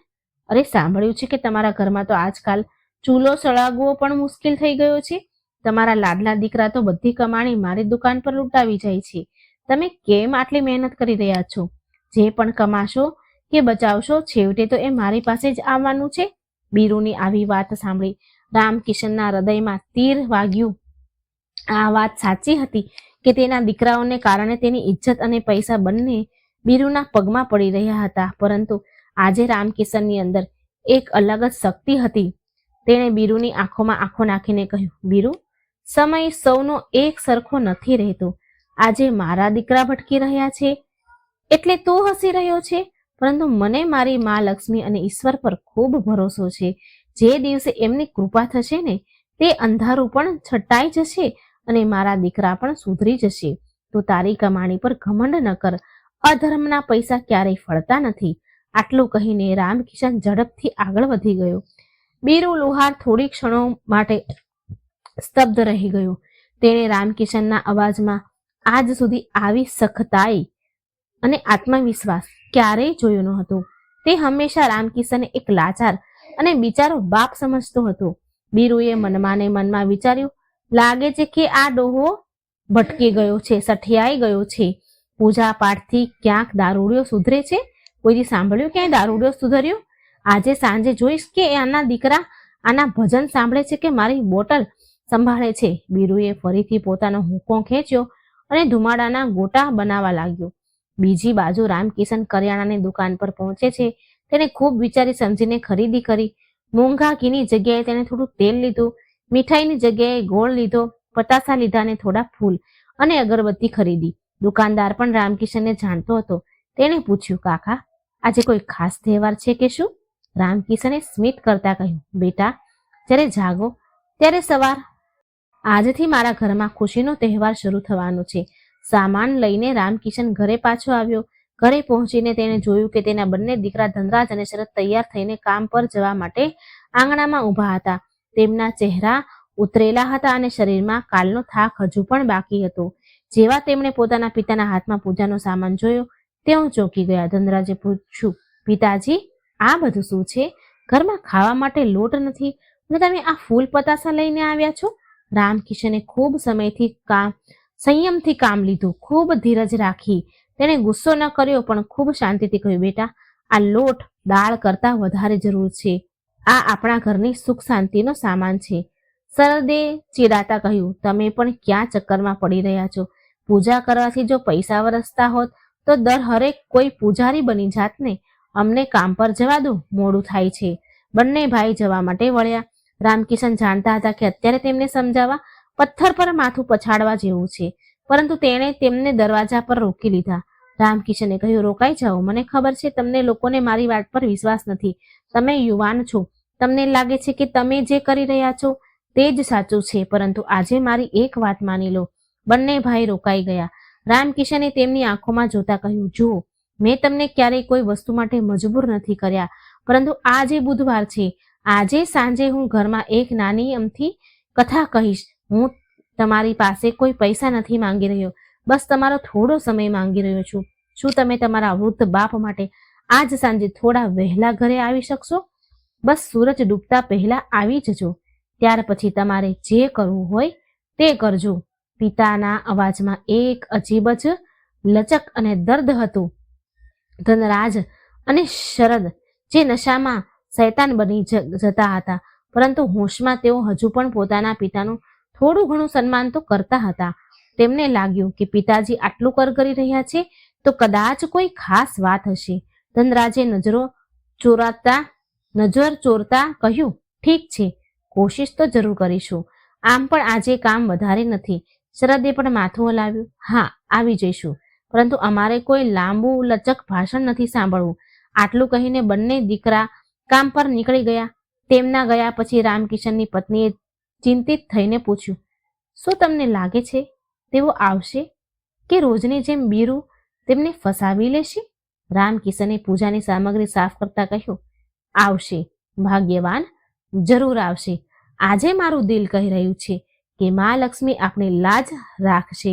[SPEAKER 1] અરે સાંભળ્યું છે કે તમારા ઘરમાં તો આજકાલ ચૂલો સળાગવો પણ મુશ્કેલ થઈ ગયો છે. તમારા લાડલા દીકરા તો બધી કમાણી મારી દુકાન પર લૂંટાવી જાય છે. તમે કેમ આટલી મહેનત કરી રહ્યા છો? જે પણ કમાશો કે બચાવશો છેવટે તો એ મારી પાસે જ આવવાનું છે. બીરુની આવી વાત સાંભળી રામકિશનના હૃદયમાં તીર વાગ્યું. આ વાત સાચી હતી કે તેના દીકરાઓને કારણે તેની ઇજ્જત અને પૈસા બંને બીરુના પગમાં પડી રહ્યા હતા, પરંતુ આજે રામકિશનની અંદર એક અલગ જ શક્તિ હતી. તેણે બીરુની આંખોમાં આંખો નાખીને કહ્યું, બીરુ, સમય સૌનો એક સરખો નથી રહેતો. આજે મારા દીકરા ભટકી રહ્યા છે એટલે તું હસી રહ્યો છે, પરંતુ મને મારી મા લક્ષ્મી અને ઈશ્વર પર ખૂબ ભરોસો છે. જે દિવસે એમની કૃપા થશે ને, તે અંધારું પણ છટાઈ જશે અને મારા દીકરા પણ સુધરી જશે. તો તારી કમાણી પર ઘમંડ ન કર. અધર્મના પૈસા ક્યારેય ફળતા નથી. આટલું કહીને રામકિશન ઝડપથી આગળ વધી ગયો. બીરુ લુહાર થોડી ક્ષણો માટે સ્તબ્ધ રહી ગયો. તેણે રામકિશનના અવાજમાં આજ સુધી આવી સખતાઈ અને આત્મવિશ્વાસ ક્યારેય જોયો ન હતો. તે હંમેશા રામકિશનને એક લાચાર અને બિચારો બાપ સમજતો હતો. બીરુએ મનમાં ને મનમાં વિચાર્યું, લાગે છે કે આ ડોહો ભટકી ગયો છે, સઠિયાઈ ગયો છે. પૂજા પાઠથી ક્યાંક દારૂડિયો સુધરે છે? કોઈથી સાંભળ્યું ક્યાંય દારૂડિયો સુધર્યો? આજે સાંજે જોઈશ કે આના દીકરા આના ભજન સાંભળે છે કે મારી બોટલ સંભાળે છે. બીરુએ ફરીથી પોતાનો હુંકો ખેંચ્યો અને ધુમાડાના ગોટા બનાવવા લાગ્યો. બીજી બાજુ રામકિશન કરિયાણાની દુકાન પર પહોંચે છે. તેને ખૂબ વિચારી સમજીને ખરીદી કરી. મોંઘા ઘીની જગ્યાએ તેને થોડું તેલ લીધું, મીઠાઈની જગ્યાએ ગોળ લીધો, પતાસા લીધા અને થોડા ફૂલ અને અગરબત્તી ખરીદી. દુકાનદાર પણ રામકિશનને જાણતો હતો. તેણે પૂછ્યું, કાકા, આજે કોઈ ખાસ તહેવાર છે કે શું? રામકિશને સ્મિત કરતા કહ્યું, બેટા, જ્યારે જાગો ત્યારે સવાર. આજથી મારા ઘરમાં ખુશીનો તહેવાર શરૂ થવાનો છે. સામાન લઈને રામકિશન ઘરે પાછો આવ્યો. ઘરે પહોંચીને તેણે જોયું કે તેના બંને દીકરા ધનરાજ અને શરદ તૈયાર થઈને કામ પર જવા માટે આંગણામાં ઊભા હતા. તેમના ચહેરા ઉતરેલા હતા અને શરીરમાં કાલનો થાક હજુ પણ બાકી હતો. જેવા તેમણે પોતાના પિતાના હાથમાં પૂજાનો સામાન જોયો, તેઓ ચોંકી ગયા. ધનરાજે પૂછ્યું, પિતાજી, આ બધું શું છે? ઘરમાં ખાવા માટે લોટ નથી અને તમે આ ફૂલ પતાસા લઈને આવ્યા છો? રામકિશને ખૂબ સંયમથી કામ લીધું, ખૂબ ધીરજ રાખી. તેણે ગુસ્સો ન કર્યો પણ ખૂબ શાંતિથી કહ્યું, બેટા, આ લોટ દાળ કરતાં વધારે જરૂર છે. આ આપણા ઘરની સુખ શાંતિનો સામાન છે. શરદે ચીડાતા કહ્યું, તમે પણ ક્યાં ચક્કરમાં પડી રહ્યા છો? પૂજા કરવાથી જો પૈસા વરસતા હોત તો દર હરેક કોઈ પૂજારી બની જાત ને. અમને કામ પર જવા દો, મોડું થાય છે. બંને ભાઈ જવા માટે વળ્યા. રામકિશન જાણતા હતા કે અત્યારે તેમને સમજાવવા પથ્થર પર માથું પછાડવા જેવું છે, પરંતુ તેણે તેમને દરવાજા પર રોકી લીધા. રામકિશને કહ્યું, રોકાઈ જાઓ. મને ખબર છે તમને લોકોને મારી વાત પર વિશ્વાસ નથી. તમે યુવાન છો, તમને લાગે છે કે તમે જે કરી રહ્યા છો તે જ સાચું છે, પરંતુ આજે મારી એક વાત માની લો. બંને ભાઈ રોકાઈ ગયા. રામકિશને તેમની આંખોમાં જોતા કહ્યું, જુઓ, મેં તમને ક્યારેય કોઈ વસ્તુ માટે મજબૂર નથી કર્યા, પરંતુ આજે બુધવાર છે. આજે સાંજે હું ઘરમાં એક નાની અમથી કથા કહીશ. હું તમારી પાસે કોઈ પૈસા નથી માંગી રહ્યો, બસ તમારો થોડો સમય માંગી રહ્યો છું. શું તમે તમારા વૃદ્ધ બાપ માટે આજ સાંજે થોડા વહેલા ઘરે આવી શકશો? બસ સૂરજ ડૂબતા પહેલા આવી જજો. ત્યાર પછી તમારે જે કરવું હોય તે કરજો. પિતાના અવાજમાં એક અજીબ જ લચક અને દર્દ હતું. ધનરાજ અને શરદ જે નશામાં શૈતાન બની જતા હતા, પરંતુ હોશમાં તેઓ હજુ પણ પોતાના પિતાનું થોડું ઘણું સન્માન તો કરતા હતા. તેમને લાગ્યું કે પિતાજી આટલું કરી રહ્યા છે તો કદાચ કોઈ ખાસ વાત હશે. ધનરાજે નજર ચોરતા કહ્યું, ઠીક છે, કોશિશ તો જરૂર કરીશું. આમ પણ આજે કામ વધારે નથી. શરદે પણ માથું હલાવ્યું, હા, આવી જઈશું, પરંતુ અમારે કોઈ લાંબુ લચક ભાષણ નથી સાંભળવું. આટલું કહીને બંને દીકરા કામ પર નીકળી ગયા. તેમના ગયા પછી રામકિશનની પત્નીએ ચિંતિત થઈને પૂછ્યું, શું તમને લાગે છે તેઓ આવશે કે રોજની જેમ બીરુ તેમને ફસાવી લેશે? રામકિશને પૂજાની સામગ્રી સાફ કરતા કહ્યું, આવશે ભાગ્યવાન, જરૂર આવશે. આજે મારું દિલ કહી રહ્યું છે કે મા લક્ષ્મી આપણી લાજ રાખશે.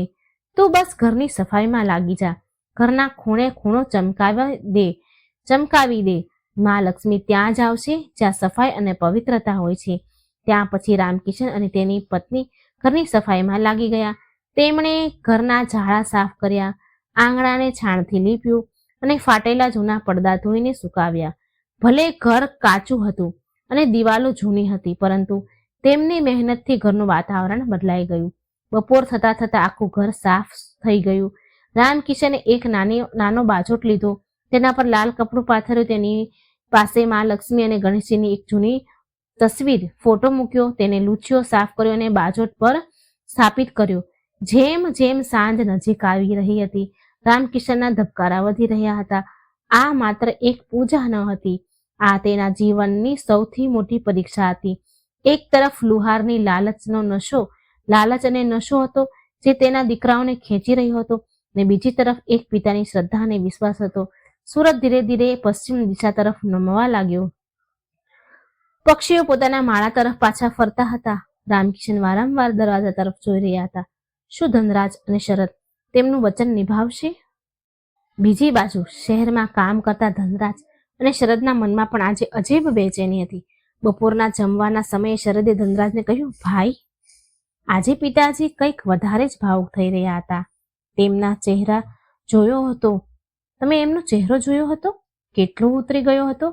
[SPEAKER 1] તું બસ ઘરની સફાઈમાં લાગી જા, ઘરના ખૂણે ખૂણો ચમકાવી દે. મા લક્ષ્મી ત્યાં જ આવશે જ્યાં સફાઈ અને પવિત્રતા હોય છે. ત્યાં પછી રામકિશન અને તેની પત્ની ઘરની સફાઈમાં લાગી ગયા. તેમણે ઘરના ઝાડા સાફ કર્યા, આંગણાને છાણથી લીપ્યું અને ફાટેલા જૂના પડદા ધોઈને સુકાવ્યા. ભલે ઘર કાચું હતું અને દિવાલો જૂની હતી, પરંતુ તેમની મહેનતથી ઘરનું વાતાવરણ બદલાઈ ગયું. બપોર થતા થતા આખું ઘર સાફ થઈ ગયું. રામકિશને એક નાનો બાજોટ લીધો, તેના પર લાલ કપડું પાથર્યું. તેની પાસે મા લક્ષ્મી અને ગણેશજીની એક જૂની તસવીર ફોટો મૂક્યો. તેને લૂછ્યો, સાફ કર્યો અને બાજોટ પર સ્થાપિત કર્યો. જેમ જેમ સાંજ નજીક આવી રહી હતી, રામકિશનના ધબકારા વધી રહ્યા હતા. આ માત્ર એક પૂજા ન હતી, આ તેના જીવનની સૌથી મોટી પરીક્ષા હતી. એક તરફ લુહારની લાલચ અને નશો હતો જે તેના દીકરાઓને ખેંચી રહ્યો હતો, અને બીજી તરફ એક પિતાની શ્રદ્ધા અને વિશ્વાસ હતો. સૂરજ ધીરે ધીરે પશ્ચિમ દિશા તરફ નમવા લાગ્યો. પક્ષીઓ પોતાના માળા તરફ પાછા ફરતા હતા. રામકિશન વારંવાર દરવાજા તરફ જોઈ રહ્યા હતા. શું ધનરાજ અને શરદ તેમનું વચન નિભાવશે? બીજી બાજુ શહેરમાં કામ કરતા ધનરાજ અને શરદના મનમાં પણ આજે અજીબ બેચેની હતી. બપોરના જમવાના સમયે શરદે ધનરાજને કહ્યું, ભાઈ, આજે પિતાજી કંઈક વધારે જ ભાવુક થઈ રહ્યા હતા. તેમના ચહેરા જોયો હતો. તમે એમનો ચહેરો જોયો હતો? કેટલો ઉતરી ગયો હતો?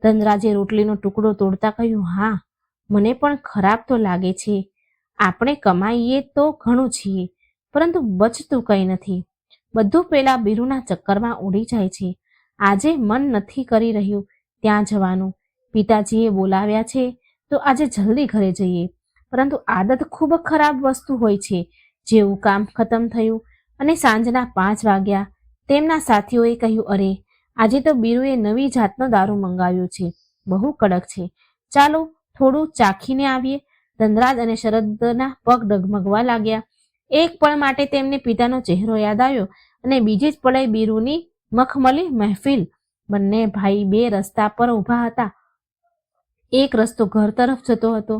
[SPEAKER 1] ધનરાજે રોટલીનો ટુકડો તોડતા કહ્યું, હા, મને પણ ખરાબ તો લાગે છે. આપણે કમાઈએ તો ઘણું છીએ, પરંતુ બચતું કંઈ નથી. બધું પેલા બીરુના ચક્કરમાં ઉડી જાય છે. આજે મન નથી કરી રહ્યું ત્યાં જવાનું. પિતાજીએ બોલાવ્યા છે તો આજે જલ્દી ઘરે જઈએ, પરંતુ આદત ખૂબ ખરાબ વસ્તુ હોય છે. જેવું કામ ખતમ થયું અને સાંજના 5 વાગ્યા, તેમના સાથીઓએ કહ્યું, અરે, આજે તો બીરુએ નવી જાતનો દારૂ મંગાવ્યો છે, બહુ કડક છે, ચાલો થોડું ચાખીને આવીએ. ધનરાજ અને શરદના પગ ડગમગવા લાગ્યા. એક પળ માટે તેમને પિતાનો ચહેરો યાદ આવ્યો અને બીજી જ પળે બીરુની મખમલી મહેફિલ. બંને ભાઈ બે રસ્તા પર ઊભા હતા. એક રસ્તો ઘર તરફ જતો હતો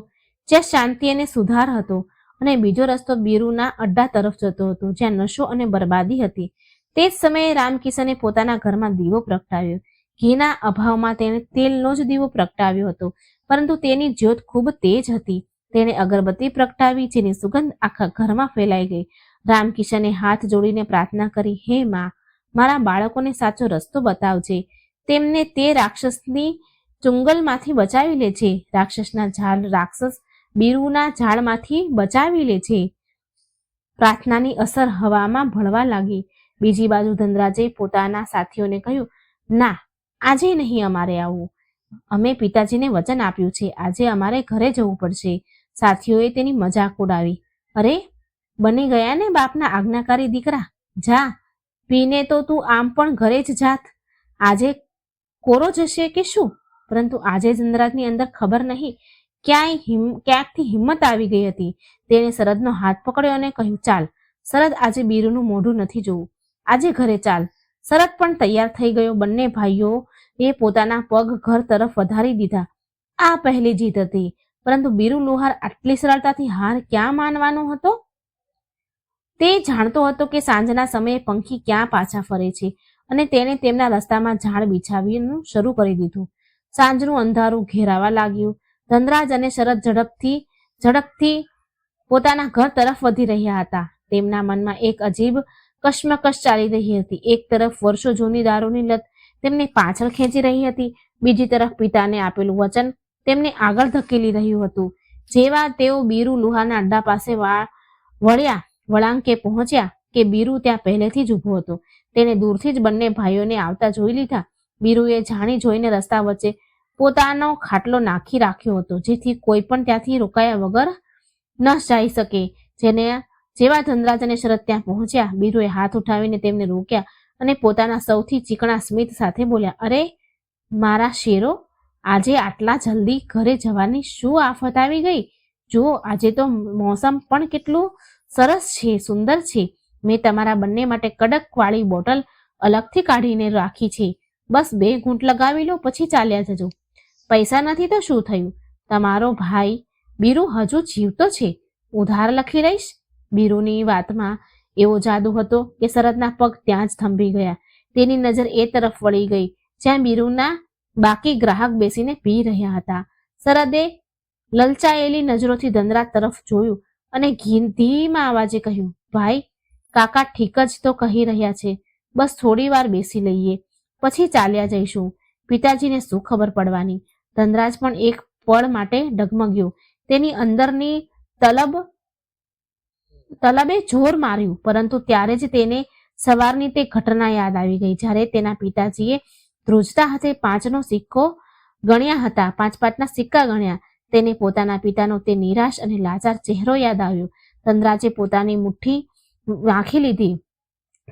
[SPEAKER 1] જ્યાં શાંતિ અને સુધાર હતો, અને બીજો રસ્તો બીરુના અડ્ડા તરફ જતો હતો જ્યાં નશો અને બરબાદી હતી. તે જ સમયે રામકિશને પોતાના ઘરમાં દીવો પ્રગટાવ્યો. ઘીના અભાવમાં તેણે તેલનો જ દીવો પ્રગટાવ્યો હતો, પરંતુ તેની જ્યોત ખૂબ તેજ હતી. તેણે અગરબત્તી પ્રગટાવી જેની સુગંધ આખા ઘરમાં ફેલાઈ ગઈ. રામકિશને હાથ જોડીને પ્રાર્થના કરી, હે માં, મારા બાળકોને સાચો રસ્તો બતાવજે. તેમને તે રાક્ષસની ચુંગલમાંથી બચાવી લેજે. રાક્ષસ બીરુના ઝાડમાંથી બચાવી લેજે. પ્રાર્થનાની અસર હવામાં ભળવા લાગી. બીજી બાજુ ધનરાજે પોતાના સાથીઓને કહ્યું, ના, આજે નહીં અમારે આવવું. અમે પિતાજીને વચન આપ્યું છે, આજે અમારે ઘરે જવું પડશે. સાથીઓએ તેની મજાક ઉડાવી. અરે, બની ગયા ને બાપના આજ્ઞાકારી દીકરા, જા પીને તો તું આમ પણ ઘરે જ જાત. આજે કોરો જશે કે શું? પરંતુ આજે ધનરાજની અંદર ખબર નહીં ક્યાંકથી હિંમત આવી ગઈ હતી. તેણે શરદનો હાથ પકડ્યો અને કહ્યું, ચાલ શરદ, આજે બીરુનું મોઢું નથી જોવું, આજે ઘરે ચાલ. શરદ પણ તૈયાર થઈ ગયો. બંને ભાઈઓએ પોતાના પગ ઘર તરફ વધારી દીધા. આ પહેલી જીત હતી, પરંતુ બીરુ લુહાર આટલી સરળતાથી હાર ક્યાં માનવાનો હતો? તે જાણતો હતો કે સાંજના સમયે પંખી ક્યાં પાછા ફરે છે, અને તેણે તેમના રસ્તામાં ઝાડ બિછાવવાનું શરૂ કરી દીધું. સાંજનું અંધારું ઘેરાવા લાગ્યું. ધનરાજ અને શરદ ઝડપથી પોતાના ઘર તરફ વધી રહ્યા હતા. તેમના મનમાં એક અજીબ કશ્મકશ ચાલી રહી હતી. એક તરફ વર્ષો જૂની દારૂની લત તેમને પાછળ ખેંચી રહી હતી, બીજી તરફ પિતાને આપેલું વચન તેમને આગળ ધકેલી રહ્યું હતું. જેવા તેઓ બીરુ લુહારના અડ્ડા પાસે વળાંકે પહોંચ્યા કે બીરુ ત્યાં પહેલેથી જ ઊભો હતો. તેને દૂરથી જ બંને ભાઈઓને આવતા જોઈ લીધા. બીરુએ જાણી જોઈને રસ્તા વચ્ચે પોતાનો ખાટલો નાખી રાખ્યો હતો, જેથી કોઈ પણ ત્યાંથી રોકાયા વગર ન જઈ શકે. જેવા ધનરાજ અને શરદ ત્યાં પહોંચ્યા, બીરુએ હાથ ઉઠાવીને તેમને રોક્યા અને પોતાના સૌથી ચીકણા સ્મિત સાથે બોલ્યા, અરે, મારા શેરો, આજે આટલા જલ્દી ઘરે જવાની શું આફત આવી ગઈ? જુઓ, આજે તો મોસમ પણ કેટલું સરસ છે, સુંદર છે. મેં તમારા બંને માટે કડક વાળી બોટલ અલગથી કાઢીને રાખી છે. બસ 2 ઘૂંટ લગાવી લો, પછી ચાલ્યા જજો. પૈસા નથી તો શું થયું? તમારો ભાઈ બીરુ હજુ જીવતો છે, ઉધાર લખી લઈશ. બીરુની વાતમાં એવો જાદુ હતો કે શરદના પગ ત્યાં જ થંભી ગયા. તેની નજર એ તરફ વળી ગઈ જ્યાં બીરુના બાકી ગ્રાહક બેસીને પી રહ્યા હતા. શરદે લલચાયેલી નજરોથી ધનરાજ તરફ જોયું અને ધીમા અવાજે કહ્યું, ભાઈ, કાકા ઠીક જ તો કહી રહ્યા છે. બસ થોડી વાર બેસી લઈએ, પછી ચાલ્યા જઈશું. પિતાજીને શું ખબર પડવાની? ધનરાજ પણ એક પળ માટે ડગમગ્યો. તેની અંદરની તલબે જોર માર્યું, પરંતુ ત્યારે જ તેને સવારની તે ઘટના યાદ આવી ગઈ જ્યારે તેના પિતાજીએ ધ્રુજતા હાથે 5નો સિક્કો ગણ્યા હતા. 5 સિક્કા ગણ્યા. તેને પોતાના પિતાનો તે નિરાશ અને લાચાર ચહેરો યાદ આવ્યો. ધનરાજે પોતાની મુઠ્ઠી વાંખી લીધી.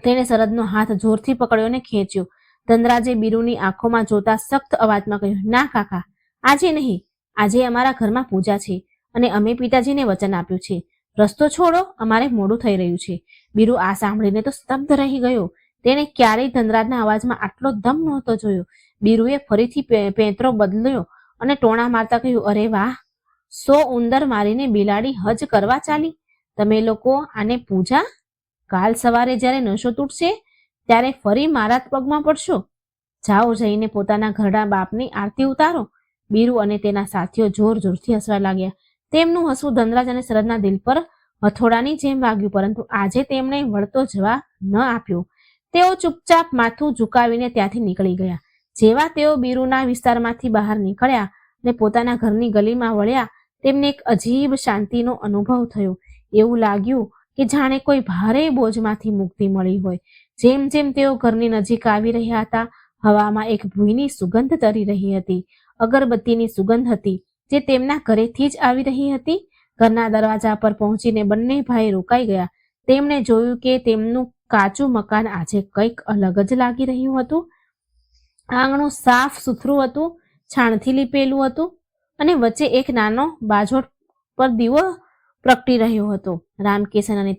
[SPEAKER 1] તેણે શરદનો હાથ જોરથી પકડ્યો અને ખેંચ્યો. ધનરાજે બીરુની આંખોમાં જોતા સખ્ત અવાજમાં કહ્યું, ના કાકા, આજે નહીં. આજે અમારા ઘરમાં પૂજા છે અને અમે પિતાજીને વચન આપ્યું છે. રસ્તો છોડો, અમારે મોડું થઈ રહ્યું છે. બીરુ આ સાંભળીને તો સ્તબ્ધ રહી ગયો. તેણે ક્યારેય ધનરાજના અવાજમાં આટલો દમ નહોતો જોયો. બીરુએ ફરીથી પેંતરો બદલ્યો અને ટોણા મારતા કહ્યું, અરે વાહ, 100 ઉંદર મારીને બિલાડી હજ કરવા ચાલી. તમે લોકો આને પૂજા? કાલ સવારે જ્યારે નશો તૂટશે ત્યારે ફરી મારા પગમાં પડશો. જાઓ, જઈને પોતાના ઘરડા બાપની આરતી ઉતારો. બીરુ અને તેના સાથીઓ જોર જોરથી હસવા લાગ્યા. તેમનું હસવું ધનરાજ અને શરદના દિલ પર હથોડાની જેમ વાગ્યું, પરંતુ આજે તેમણે વળતો જવાબ ન આપ્યો. તેઓ ચૂપચાપ માથું ઝુકાવીને ત્યાંથી નીકળી ગયા. જેવા તેઓ બીરુના વિસ્તારમાંથી બહાર નીકળ્યા અને પોતાના ઘરની ગલીમાં વળ્યા, તેમને એક અજીબ શાંતિનો અનુભવ થયો. એવું લાગ્યું કે જાણે કોઈ ભારે બોજમાંથી મુક્તિ મળી હોય. જેમ જેમ તેઓ ઘરની નજીક આવી રહ્યા હતા, હવામાં એક ભૂઈની સુગંધ તરી રહી હતી. અગરબત્તીની સુગંધ હતી જે તેમના ઘરેથી જ આવી રહી હતી. ઘરના દરવાજા પર પહોંચીને બંને ભાઈ રોકાઈ ગયા. તેમણે જોયું કે તેમનું કાચું મકાન આજે કંઈક અલગ જ લાગી રહ્યું હતું. આંગણું સાફ સુથરું હતું, છાણથી લીપેલું હતું અને વચ્ચે એક નાનો બાજોટ પર દીવો પ્રગટી રહ્યો હતો. રામકિશન અને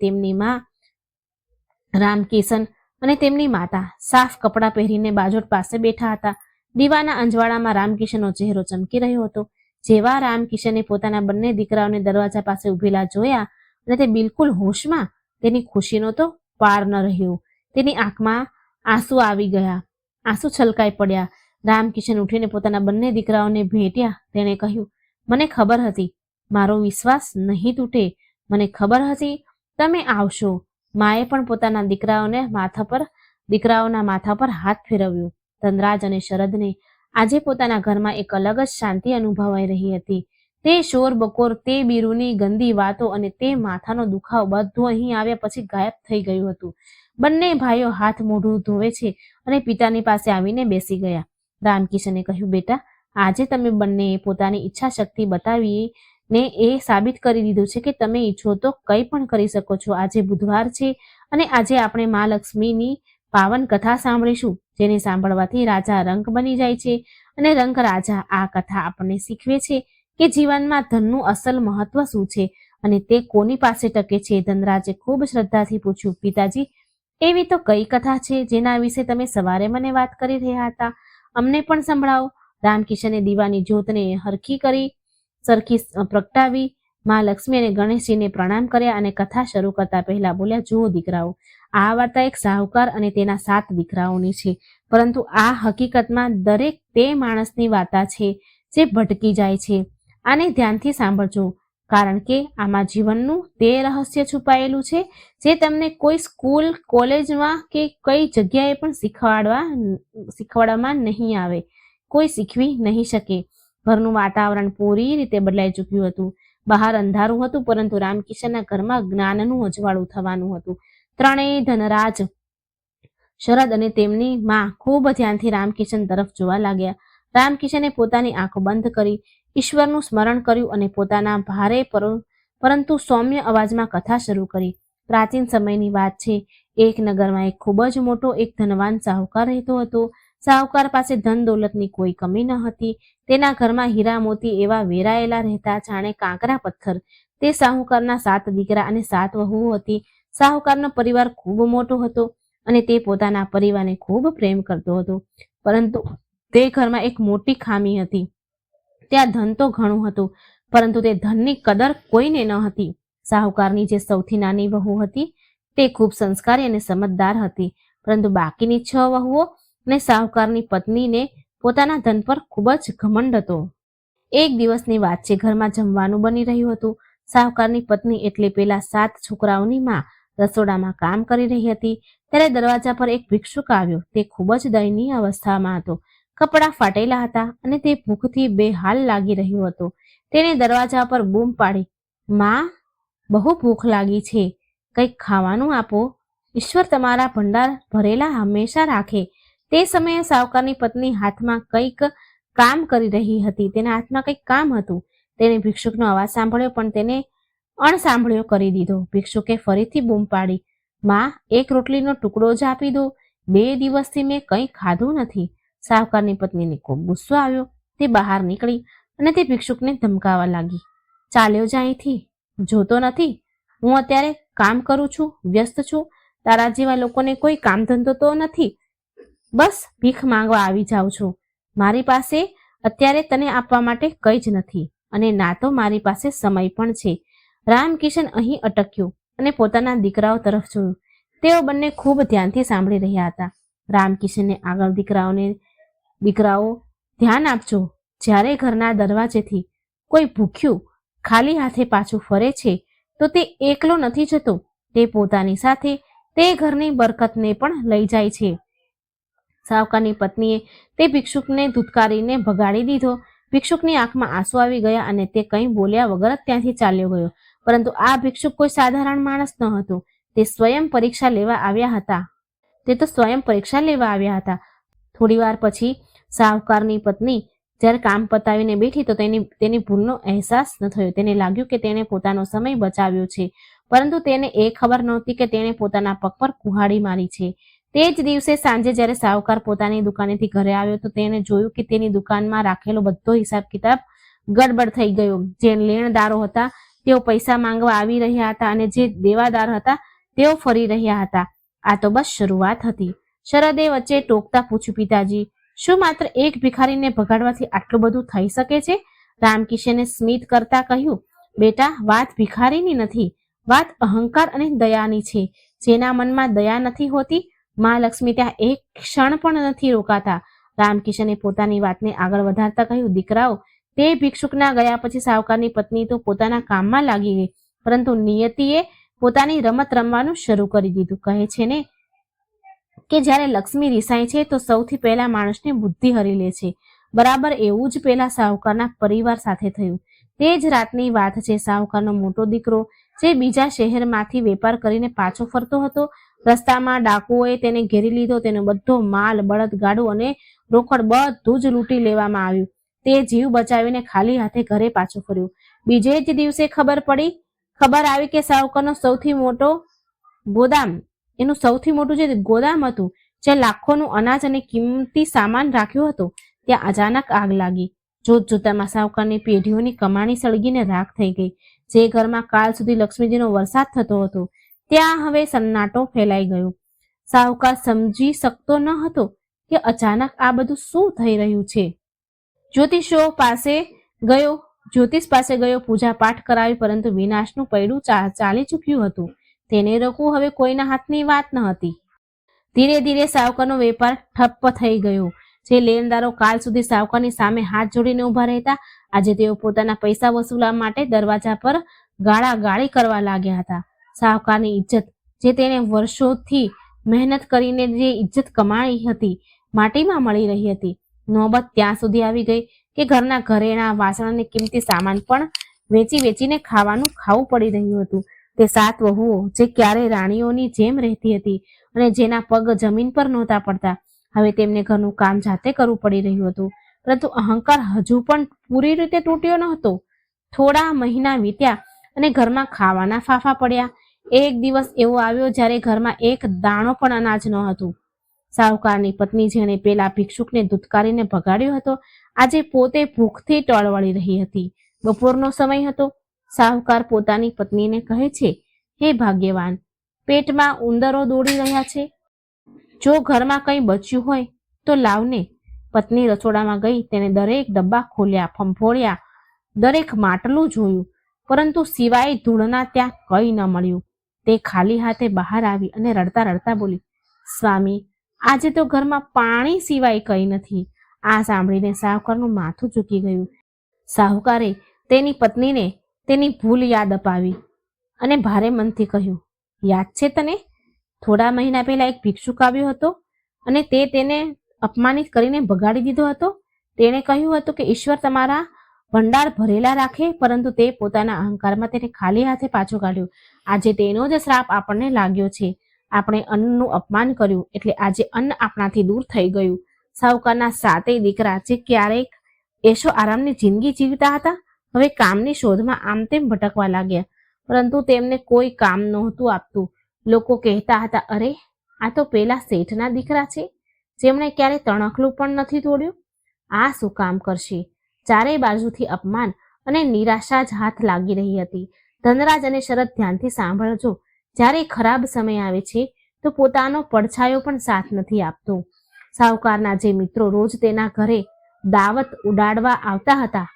[SPEAKER 1] તેમની માતા સાફ કપડાં પહેરીને બાજોટ પાસે બેઠા હતા. દીવાના અંજવાળામાં રામકિશનનો ચહેરો ચમકી રહ્યો હતો. જેવા રામકિશને પોતાના બંને દીકરાઓને દરવાજા પાસે ઉભેલા જોયા અને તે બિલકુલ હોશમાં, તેની ખુશીનો તો પાર ન રહ્યો. તેની આંખમાં આંસુ આવી ગયા, આંસુ છલકાઈ પડ્યા. રામકિશન ઉઠીને પોતાના બંને દીકરાઓને ભેટ્યા. તેણે કહ્યું, મને ખબર હતી, મારો વિશ્વાસ નહીં તૂટે. મને ખબર હતી તમે આવશો. માએ પણ પોતાના દીકરાઓના માથા પર હાથ ફેરવ્યો. ધનરાજ અને શરદને આજે પોતાના ઘરમાં એક અલગ જ શાંતિ અનુભવાઈ રહી હતી. તે શોર બકોર, તે બીરુની ગંદી વાતો અને તે માથાનો દુખાવો બધું અહીં આવ્યા પછી ગાયબ થઈ ગયું હતું. બંને ભાઈઓ હાથ મોઢું ધોવે છે અને પિતાની પાસે આવીને બેસી ગયા. રામકિશને કહ્યું, બેટા, આજે તમે બંનેએ પોતાની ઈચ્છા શક્તિ બતાવીને એ સાબિત કરી દીધું છે કે તમે ઈચ્છો તો કંઈ પણ કરી શકો છો. આજે બુધવાર છે અને આજે આપણે મા લક્ષ્મીની પાવન કથા સાંભળીશું, જેને સાંભળવાથી રાજા રંક બની જાય છે અને રંક રાજા. આ કથા આપણને શીખવે છે કે જીવનમાં ધનનું અસલ મહત્વ શું છે અને તે કોની પાસે ટકે છે. ધનરાજે ખૂબ શ્રદ્ધાથી પૂછ્યું, પિતાજી, એવી તો કઈ કથા છે જેના વિશે તમે સવારે મને વાત કરી રહ્યા હતા? અમને પણ સંભળાવો. રામકિશને દીવાની જ્યોતને સરખી પ્રગટાવી. મા લક્ષ્મી અને ગણેશજીને પ્રણામ કર્યા અને કથા શરૂ કરતા પહેલા બોલ્યા, જુઓ દીકરાઓ, આ વાર્તા એક સાહુકાર અને તેના 7 દીકરાઓની છે, પરંતુ આ હકીકતમાં દરેક તે માણસની વાર્તા છે જે ભટકી જાય છે. આને ધ્યાનથી સાંભળજો, કારણ કે આમાં જીવનનું તે રહસ્ય છુપાયેલું છે જે તમને કોઈ સ્કૂલ, કોલેજમાં કે કઈ જગ્યાએ પણ શીખવાડવામાં નહીં આવે. કોઈ શીખવી નહીં શકે. ઘરનું વાતાવરણ પૂરી રીતે બદલાઈ ચૂક્યું હતું. બહાર અંધારું હતું, પરંતુ રામકિશનના ઘરમાં જ્ઞાનનું અજવાળું થવાનું હતું. ત્રણેય ધનરાજ, શરદ અને તેમની માં ખૂબ ધ્યાનથી રામકિશન તરફ જોવા લાગ્યા. રામકિશને પોતાની આંખો બંધ કરી ઈશ્વરનું સ્મરણ કર્યું અને પોતાના ભારે પરંતુ સૌમ્ય અવાજમાં કથા શરૂ કરી. પ્રાચીન સમયની વાત છે. એક નગરમાં એક ખૂબ જ મોટો એક ધનવાન સાહુકાર રહેતો હતો. સાહુકાર પાસે ધન દોલતની કોઈ કમી ન હતી. તેના ઘરમાં હીરા મોતી એવા વેરાયેલા રહેતા જાણે કાંકરા પથ્થર. તે સાહુકારના 7 દીકરા અને 7 વહુઓ હતી. સાહુકારનો પરિવાર ખૂબ મોટો હતો અને તે પોતાના પરિવારને ખૂબ પ્રેમ કરતો હતો. પરંતુ તે ઘરમાં એક મોટી ખામી હતી. ત્યાં ધન તો ઘણું હતું, પરંતુ તે ધનની કદર કોઈને ન હતી. સાહુકારની જે સૌથી નાની વહુ હતી તે ખૂબ સંસ્કારી અને સમજદાર હતી, પરંતુ બાકીની 6 વહુઓ અને સાહુકારની પત્નીને પોતાના ધન પર ખૂબ જ ઘમંડ હતો. એક દિવસની વાત છે, ઘરમાં જમવાનું બની રહ્યું હતું. સાહુકારની પત્ની એટલે પેલા 7 છોકરાઓની માં રસોડામાં કામ કરી રહી હતી. ત્યારે દરવાજા પર એક ભિક્ષુક આવ્યો. તે ખૂબ જ દયનીય અવસ્થામાં હતો. કપડાં ફાટેલા હતા અને તે ભૂખથી બેહાલ લાગી રહ્યો હતો. તેણે દરવાજા પર બૂમ પાડી, માં, બહુ ભૂખ લાગી છે, કંઈક ખાવાનું આપો. ઈશ્વર તમારા ભંડાર ભરેલા હંમેશા રાખે. તે સમયે સાહુકારની પત્ની હાથમાં કંઈક કામ કરી રહી હતી. તેના હાથમાં કંઈક કામ હતું. તેણે ભિક્ષુકનો અવાજ સાંભળ્યો, પણ તેને અણસાંભળ્યો કરી દીધો. ભિક્ષુકે ફરીથી બૂમ પાડી, માં, એક રોટલીનો ટુકડો જ આપી દો. 2 દિવસથી મેં કંઈ ખાધું નથી. સાહુકારની પત્નીને ખૂબ ગુસ્સો આવ્યો. તે બહાર નીકળી અને તે ભિક્ષુકને ધમકાવવા લાગી, ચાલ્યો જા અહીંથી, જોતો નથી હું અત્યારે કામ કરું છું, વ્યસ્ત છું. તારા જેવા લોકોને કોઈ કામ ધંધો તો નથી, બસ ભીખ માંગવા આવી જાઉં છું. મારી પાસે અત્યારે તને આપવા માટે કંઈ જ નથી અને ના તો મારી પાસે સમય પણ છે. રામકિશન અહીં અટક્યો અને પોતાના દીકરાઓ તરફ જોયું. તેઓ બંને ખૂબ ધ્યાનથી સાંભળી રહ્યા હતા. રામકિશનને આગળ દીકરાઓ, ધ્યાન આપજો. જ્યારે ઘરના દરવાજેથી કોઈ ભૂખ્યું ખાલી હાથે પાછું ફરે છે તો તે એકલો નથી જતો, તે પોતાની સાથે તે ઘરની બરકતને પણ લઈ જાય છે. સાહુકારની પત્નીએ તે ભિક્ષુકને ધુતકારીને ભગાડી દીધો. ભિક્ષુકની આંખમાં આંસુ આવી ગયા અને તે કંઈ બોલ્યા વગર જ ત્યાંથી ચાલ્યો ગયો. પરંતુ આ ભિક્ષુક કોઈ સાધારણ માણસ ન હતો. તે સ્વયં પરીક્ષા લેવા આવ્યા હતા. થોડી વાર પછી સાહુકારની પત્ની જ્યારે કામ પતાવીને બેઠી તો તેની ભૂલનો અહેસાસ ન થયો. તેને લાગ્યું કે તેણે પોતાનો સમય બચાવ્યો છે, પરંતુ તેને એ ખબર નહોતી કે તેણે પોતાના પગ પર કુહાડી મારી છે. તે જ દિવસે સાંજે જ્યારે સાહુકાર પોતાની દુકાનેથી ઘરે આવ્યો તો તેણે જોયું કે તેની દુકાનમાં રાખેલો બધો હિસાબ કિતાબ ગડબડ થઈ ગયો. જે લેણદારો હતા તેઓ પૈસા માંગવા આવી રહ્યા હતા અને જે દેવાદાર હતા તેઓ ફરી રહ્યા હતા. આ તો બસ શરૂઆત હતી. શરદે વચ્ચે ટોકતા પૂછ્યું, પિતાજી, શું માત્ર એક ભિખારીને ભગાડવાથી આટલું બધું થઈ શકે છે? રામકિશને સ્મિત કરતા કહ્યું, બેટા, વાત ભિખારીની નથી, વાત અહંકાર અને દયાની છે. જેના મનમાં દયા નથી હોતી, માં લક્ષ્મી ત્યાં એક ક્ષણ પણ નથી રોકાતા. રામકિશને પોતાની વાતને આગળ વધારતા કહ્યું, દીકરાઓ, તે ભિક્ષુકના ગયા પછી સાહુકારની પત્ની તો પોતાના કામમાં લાગી ગઈ, પરંતુ નિયતિએ પોતાની રમત રમવાનું શરૂ કરી દીધું. કહે છે ને કે જ્યારે લક્ષ્મી રિસાય છે તો સૌથી પહેલા માણસની બુદ્ધિ હરી લે છે. બરાબર એવું જ પેલા સાહુકારના પરિવાર સાથે થયું. તે જ રાતની વાત છે. સાહુકારનો મોટો દીકરો જે બીજા શહેરમાંથી વેપાર કરીને પાછો ફરતો હતો, રસ્તામાં ડાકુઓએ તેને ઘેરી લીધો. તેનો બધો માલ, બળદગાડું અને રોકડ બધું જ લૂંટી લેવામાં આવ્યું. તે જીવ બચાવીને ખાલી હાથે ઘરે પાછો ફર્યો. બીજે જ દિવસે ખબર આવી કે સાહુકારનો સૌથી મોટું જે ગોદામ હતું, જ્યાં લાખોનું અનાજ અને કિંમતી સામાન રાખ્યો હતો, ત્યાં અચાનક આગ લાગી. જોતજોતામાં સાહુકારની પેઢીઓની કમાણી સળગીને રાખ થઈ ગઈ. જે ઘરમાં કાલ સુધી લક્ષ્મીજીનો વરસાદ થતો હતો ત્યાં હવે સન્નાટો ફેલાઈ ગયો. સાહુકાર સમજી શકતો ન હતો કે અચાનક આ બધું શું થઈ રહ્યું છે. જ્યોતિષ પાસે ગયો, પૂજા પાઠ કરાવી, પરંતુ વિનાશનું પૈડું ચાલી ચૂક્યું હતું. તેને રોકવું હવે કોઈના હાથની વાત ન હતી. ધીરે ધીરે સાહુકારનો વેપાર ઠપ્પ થઈ ગયો. જે લેણદારો કાલ સુધી સાહુકારની સામે હાથ જોડીને ઊભા રહેતા, આજે તેઓ પોતાના પૈસા વસૂલવા માટે દરવાજા પર ગાળાગાળી કરવા લાગ્યા હતા. સાહુકારની ઇજ્જત, જે તેણે વર્ષોથી મહેનત કરીને જે ઇજ્જત કમાઈ હતી, માટીમાં મળી રહી હતી. નોબત ત્યાં સુધી આવી ગઈ કે ઘરના ઘરેણાં, વાસણ અને કિંમતી સામાન પણ વેચીને ખાવું પડી રહ્યું હતું. તે 7 વહુઓ જે ક્યારેય રાણીઓની જેમ રહેતી હતી અને જેના પગ જમીન પર નહોતા પડતા, હવે તેમને ઘરનું કામ જાતે કરવું પડી રહ્યું હતું. પરંતુ અહંકાર હજુ પણ પૂરી રીતે તૂટ્યો ન હતો. થોડા મહિના વીત્યા અને ઘરમાં ખાવાના ફાફા પડ્યા. એક દિવસ એવો આવ્યો જ્યારે ઘરમાં એક દાણો પણ અનાજ ન હતું. સાહુકારની પત્ની જેણે પેલા ભિક્ષુકને ધુતકારીને ભગાડ્યો હતો, આજે પોતે ભૂખથી ટળવળી રહી હતી. બપોરનો સમય હતો. સાહુકાર પોતાની પત્નીને કહે છે, હે ભાગ્યવાન, પેટમાં ઉંદરો દોડી રહ્યા છે. જો ઘરમાં કંઈ બચ્યું હોય તો લાવને. પત્ની રસોડામાં ગઈ. તેને દરેક ડબ્બા ખોલ્યા, ફંફોળ્યા, દરેક માટલું જોયું, પરંતુ સિવાય ધૂળના ત્યાં કંઈ ન મળ્યું. તે ખાલી હાથે બહાર આવી અને રડતા રડતા બોલી, સ્વામી, આજે તો ઘરમાં પાણી સિવાય કંઈ નથી. આ સાંભળીને સાહુકારનું માથું ઝૂકી ગયું. સાહુકારે તેની પત્નીને તેની ભૂલ યાદ અપાવી અને ભારે મનથી કહ્યું, યાદ છે તને? થોડા મહિના પહેલા એક ભિક્ષુક આવ્યો હતો અને તે તેને અપમાનિત કરીને ભગાડી દીધો હતો. તેણે કહ્યું હતું કે ઈશ્વર તમારા ભંડાર ભરેલા રાખે, પરંતુ તે પોતાના અહંકારમાં તેને ખાલી હાથે પાછો કાઢ્યો. આજે તેનો જ શ્રાપ આપણને લાગ્યો છે. આપણે અન્નનું અપમાન કર્યું એટલે આજે અન્ન આપણાથી દૂર થઈ ગયું. સાહુકારના 7 દીકરા જે ક્યારેક એશો આરામની જિંદગી જીવતા હતા, હવે કામની શોધમાં આમ તેમ ભટકવા લાગ્યા, પરંતુ તેમને કોઈ કામ નહોતું આપતું. લોકો કહેતા હતા, અરે, આ તો પેલા શેઠના દીકરા છે, જેમણે ક્યારે તણખલું પણ નથી તોડ્યું. આ શું કામ કરશે? ચારે બાજુથી અપમાન અને નિરાશા જ હાથ લાગી રહી હતી. ધનરાજ અને શરદ ધ્યાનથી સાંભળજો. જ્યારે ખરાબ સમય આવે છે તો પોતાનો પડછાયો પણ સાથ નથી આપતો. સાહુકારના જે મિત્રો રોજ તેના ઘરે દાવત ઉડાડવા આવતા હતા,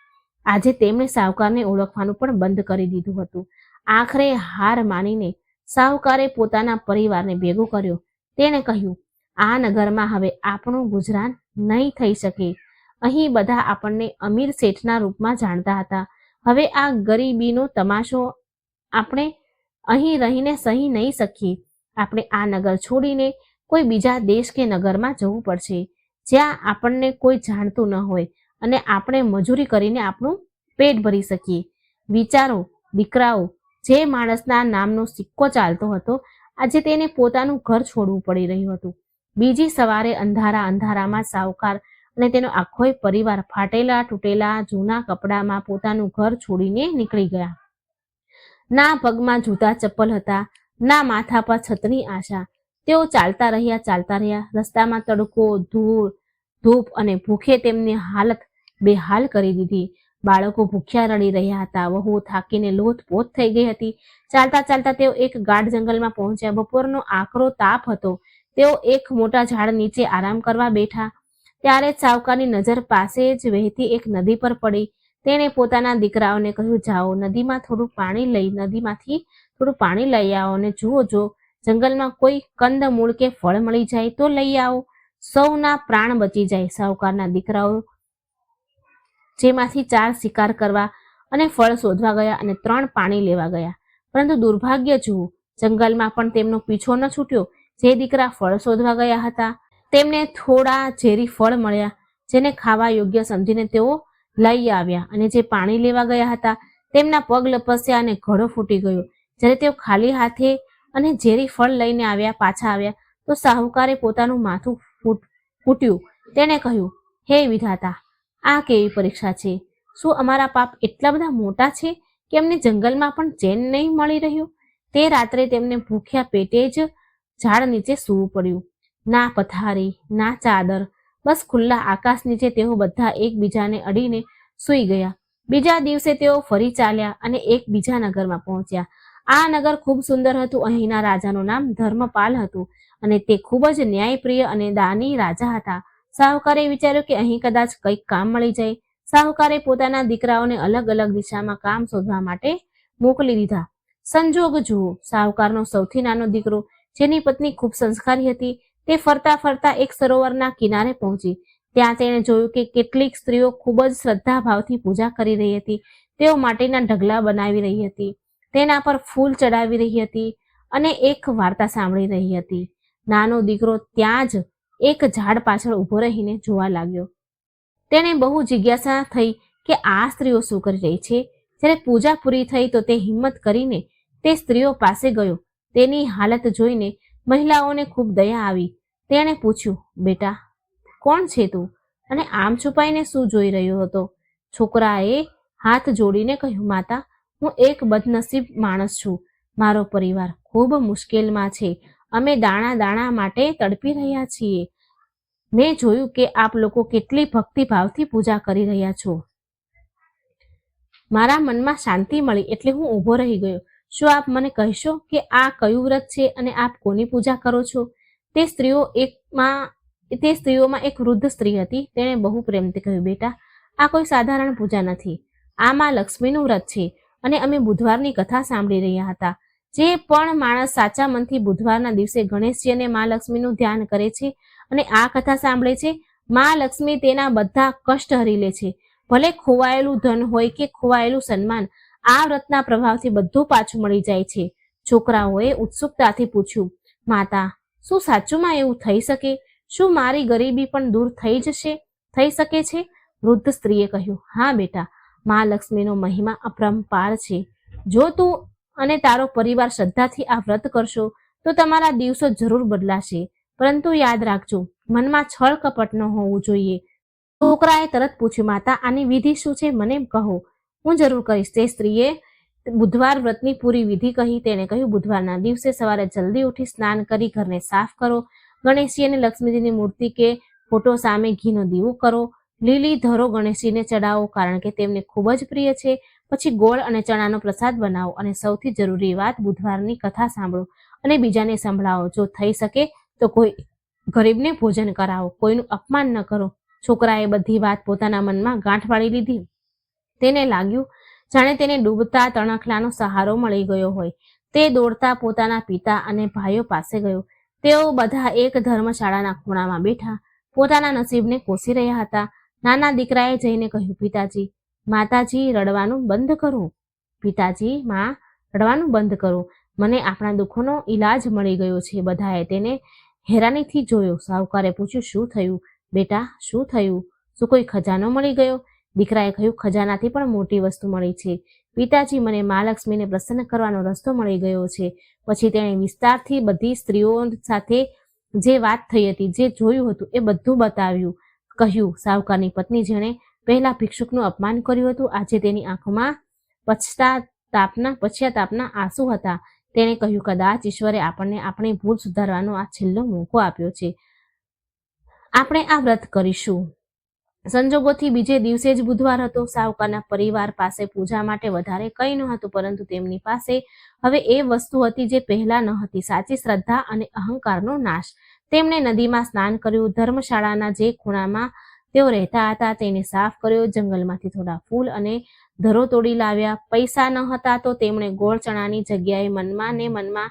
[SPEAKER 1] આજે તેમણે સાહુકારને ઓળખવાનું પણ બંધ કરી દીધું હતું. આખરે હાર માનીને સાહુકારે પોતાના પરિવારને ભેગો કર્યો. તેણે કહ્યું, આ નગરમાં હવે આપણું ગુજરાન નહીં થઈ શકે. અહીં બધા આપણને અમીર શેઠના રૂપમાં જાણતા હતા. હવે આ ગરીબીનો તમાશો આપણે અહીં રહીને સહી નહીં શકીએ. આપણે આ નગર છોડીને કોઈ બીજા દેશ કે નગરમાં જવું પડશે, જ્યાં આપણને કોઈ જાણતું ન હોય અને આપણે મજૂરી કરીને આપણું પેટ ભરી શકીએ. વિચારો દીકરાઓ, જે માણસના નામનો સિક્કો ચાલતો હતો, આજે તેને પોતાનું ઘર છોડવું પડી રહ્યું હતું. બીજી સવારે અંધારામાં સાહુકાર અને તેનો આખો પરિવાર ફાટેલા તૂટેલા જૂના કપડામાં પોતાનું ઘર છોડીને નીકળી ગયા. ના પગમાં જૂતા ચપ્પલ હતા, ના માથા પર છતની આશા. તેઓ ચાલતા રહ્યા. રસ્તામાં તડકો, ધૂળ, ધૂપ અને ભૂખે તેમની હાલત બેહાલ કરી દીધી. બાળકો ભૂખ્યા રડી રહ્યા હતા. વહુ થાકીને લોથપોથ થઈ ગઈ હતી. ચાલતા તેઓ એક ગાઢ જંગલમાં પહોંચ્યા. બપોરનો આકરો તાપ હતો. તેઓ એક મોટા ઝાડ નીચે આરામ કરવા બેઠા. ત્યારે જ સાહુકારની નજર પાસે જ વહેતી એક નદી પર પડી. તેણે પોતાના દીકરાઓને કહ્યું, જાઓ, નદીમાંથી થોડું પાણી લઈ આવો અને જુઓ, જો જંગલમાં કોઈ કંદ મૂળ કે ફળ મળી જાય તો લઈ આવો. સૌના પ્રાણ બચી જાય. સાહુકારના દીકરાઓ જેમાંથી 4 શિકાર કરવા અને ફળ શોધવા ગયા અને 3 પાણી લેવા ગયા. પરંતુ દુર્ભાગ્ય જુઓ, જંગલમાં પણ તેમનો પીછો ન છૂટ્યો. જે દીકરા ફળ શોધવા ગયા હતા તેમને થોડા ઝેરી ફળ મળ્યા, જેને ખાવા યોગ્ય સમજીને તેઓ લઈ આવ્યા, અને જે પાણી લેવા ગયા હતા તેમના પગ લપસ્યા અને ઘડો ફૂટી ગયો. જ્યારે તેઓ ખાલી હાથે અને ઝેરી ફળ લઈને પાછા આવ્યા તો સાહુકારે પોતાનું માથું ફૂટ્યું. તેણે કહ્યું, હે વિધાતા, આ કેવી પરીક્ષા છે? શું અમારા પાપ એટલા બધા મોટા છે કે અમને જંગલમાં પણ ચેન નહીં મળી રહ્યું? તે રાત્રે તેમને ભૂખ્યા પેટે જ ઝાડ નીચે સૂવું પડ્યું. ના પથારી, ના ચાદર, બસ ખુલ્લા આકાશ નીચે તેઓ બધા એકબીજાને અડીને સૂઈ ગયા. બીજા દિવસે તેઓ ફરી ચાલ્યા અને એક બીજા નગરમાં પહોંચ્યા. આ નગર ખૂબ સુંદર હતું. અહીંના રાજાનું નામ ધર્મપાલ હતું અને તે ખૂબ જ ન્યાયપ્રિય અને દાની રાજા હતા. સાહુકારે વિચાર્યું કે અહીં કદાચ કંઈક કામ મળી જાય. સાહુકારે પોતાના દીકરાઓને અલગ અલગ દિશામાં કામ શોધવા માટે મોકલી દીધા. સંજોગ જુઓ, સાહુકારનો સૌથી નાનો દીકરો, જેની પત્ની ખૂબ સંસ્કારી હતી, તે ફરતા એક સરોવરના કિનારે પહોંચી. ત્યાં તેણે જોયું કે કેટલીક સ્ત્રીઓ ખૂબ જ શ્રદ્ધાભાવથી પૂજા કરી રહી હતી. તેઓ માટીના ઢગલા બનાવી રહી હતી, તેના પર ફૂલ ચડાવી રહી હતી અને એક વાર્તા સાંભળી રહી હતી. નાનો દીકરો ત્યાં જ એક ઝાડ પાછળ ઊભો રહીને જોવા લાગ્યો. તેને બહુ જિજ્ઞાસા થઈ કે આ સ્ત્રીઓ શું કરી રહી છે. જ્યારે પૂજા પૂરી થઈ તો તે હિંમત કરીને તે સ્ત્રીઓ પાસે ગયો. તેની હાલત જોઈને મહિલાઓને ખૂબ દયા આવી. તેણે પૂછ્યું, બેટા, કોણ છે તું અને આમ છુપાઈને શું જોઈ રહ્યો હતો? છોકરાએ હાથ જોડીને કહ્યું, માતા, હું એક બદનસીબ માણસ છું. મારો પરિવાર ખૂબ મુશ્કેલમાં છે અમે દાણા દાણા માટે તડપી રહ્યા છીએ. મેં જોયું કે આપ લોકો કેટલી ભક્તિભાવથી પૂજા કરી રહ્યા છો. મારા મનમાં શાંતિ મળી એટલે હું ઊભો રહી ગયો. શું આપ મને કહેશો કે આ કયું વ્રત છે અને આપ કોની પૂજા કરો છો? તે સ્ત્રીઓમાં એક વૃદ્ધ સ્ત્રી હતી. તેણે બહુ પ્રેમથી કહ્યું, બેટા, આ કોઈ સાધારણ પૂજા નથી. આ માં લક્ષ્મીનું વ્રત છે અને અમે બુધવારની કથા સાંભળી રહ્યા હતા. જે પણ માણસ સાચા મનથી બુધવારના દિવસે ગણેશજી અને માં લક્ષ્મીનું ધ્યાન કરે છે અને આ કથા સાંભળે છે, માં લક્ષ્મી તેના બધા કષ્ટ હરી લે છે. ભલે ખોવાયેલું ધન હોય કે ખોવાયેલું સન્માન, આ વ્રતના પ્રભાવથી બધું પાછું મળી જાય છે. છોકરાઓએ ઉત્સુકતાથી પૂછ્યું, માતા, શું સાચુંમાં એવું થઈ શકે? શું મારી ગરીબી પણ દૂર થઈ શકે છે? વૃદ્ધ સ્ત્રીએ કહ્યું, હા બેટા, માં લક્ષ્મીનો મહિમા અપરંપાર છે. જો તું અને તારો પરિવાર શ્રદ્ધાથી આ વ્રત કરશો તો તમારા દિવસો જરૂર બદલાશે. પરંતુ યાદ રાખજો, મનમાં છળ કપટ ન હોવું જોઈએ. છોકરાએ તરત પૂછ્યું, માતા, આની વિધિ શું છે? મને કહો, હું જરૂર કહીશ. તે સ્ત્રીએ બુધવાર વ્રતની પૂરી વિધિ કહી. તેણે કહ્યું, બુધવારના દિવસે સવારે જલ્દી ઉઠી સ્નાન કરી ઘરને સાફ કરો. ગણેશજી અને લક્ષ્મીજીની મૂર્તિ કે ફોટો સામે ઘીનો દીવો કરો. લીલી ધરો ગણેશજીને ચડાવો કારણ કે તેમને ખૂબ જ પ્રિય છે. પછી ગોળ અને ચણાનો પ્રસાદ બનાવો અને સૌથી જરૂરી વાત, બુધવારની કથા સાંભળો અને બીજાને સંભળાવો. જો થઈ શકે તો કોઈ ગરીબને ભોજન કરાવો. કોઈનું અપમાન ન કરો. છોકરાએ બધી વાત પોતાના મનમાં ગાંઠ વાળી લીધી. તેને લાગ્યું જાણે તેને ડૂબતા તણખલાનો સહારો મળી ગયો હોય. તે દોડતા પોતાના પિતા અને ભાઈઓ પાસે ગયો. તેઓ બધા એક ધર્મશાળાના ખૂણામાં બેઠા પોતાના નસીબને કોસી રહ્યા હતા. નાના દીકરાએ જઈને કહ્યું, પિતાજી, માતાજી, રડવાનું બંધ કરો. પિતાજી, માં, રડવાનું બંધ કરો. મને આપણા દુઃખોનો ઈલાજ મળી ગયો છે. બધાએ તેને હેરાનીથી જોયો. સાહુકારે પૂછ્યું, શું થયું બેટા, શું થયું? શું કોઈ ખજાનો મળી ગયો? દીકરાએ કહ્યું, ખજાનાથી પણ મોટી વસ્તુ મળી છે. પિતાજી, મને મા લક્ષ્મીને પ્રસન્ન કરવાનો રસ્તો મળી ગયો છે. પછી તેણે વિસ્તારથી બધી સ્ત્રીઓ સાથે જે વાત થઈ હતી, જે જોયું હતું, એ બધું બતાવ્યું. કહ્યું, સાહુકારની પત્ની, જેણે પહેલા ભિક્ષુકનું અપમાન કર્યું હતું, આજે તેની આંખોમાં પશ્ચાતાપના આંસુ હતા. તેણે કહ્યું, કદાચ ઈશ્વરે આપણને આપણી ભૂલ સુધારવાનો આ છેલ્લો મોકો આપ્યો છે. આપણે આ વ્રત કરીશું. સંજોગોથી બીજે દિવસે જ બુધવાર હતો. સાહુકારના પરિવાર પાસે પૂજા માટે વધારે કંઈ ન હતું, પરંતુ તેમની પાસે હવે એ વસ્તુ હતી જે પહેલા ન હતી, સાચી શ્રદ્ધા અને અહંકારનો નાશ. તેમણે નદીમાં સ્નાન કર્યું. ધર્મશાળાના જે ખૂણામાં તેઓ રહેતા હતા તેને સાફ કર્યો. જંગલમાંથી થોડા ફૂલ અને ધરો તોડી લાવ્યા. પૈસા ન હતા તો તેમણે ગોળ ચણાની જગ્યાએ મનમાં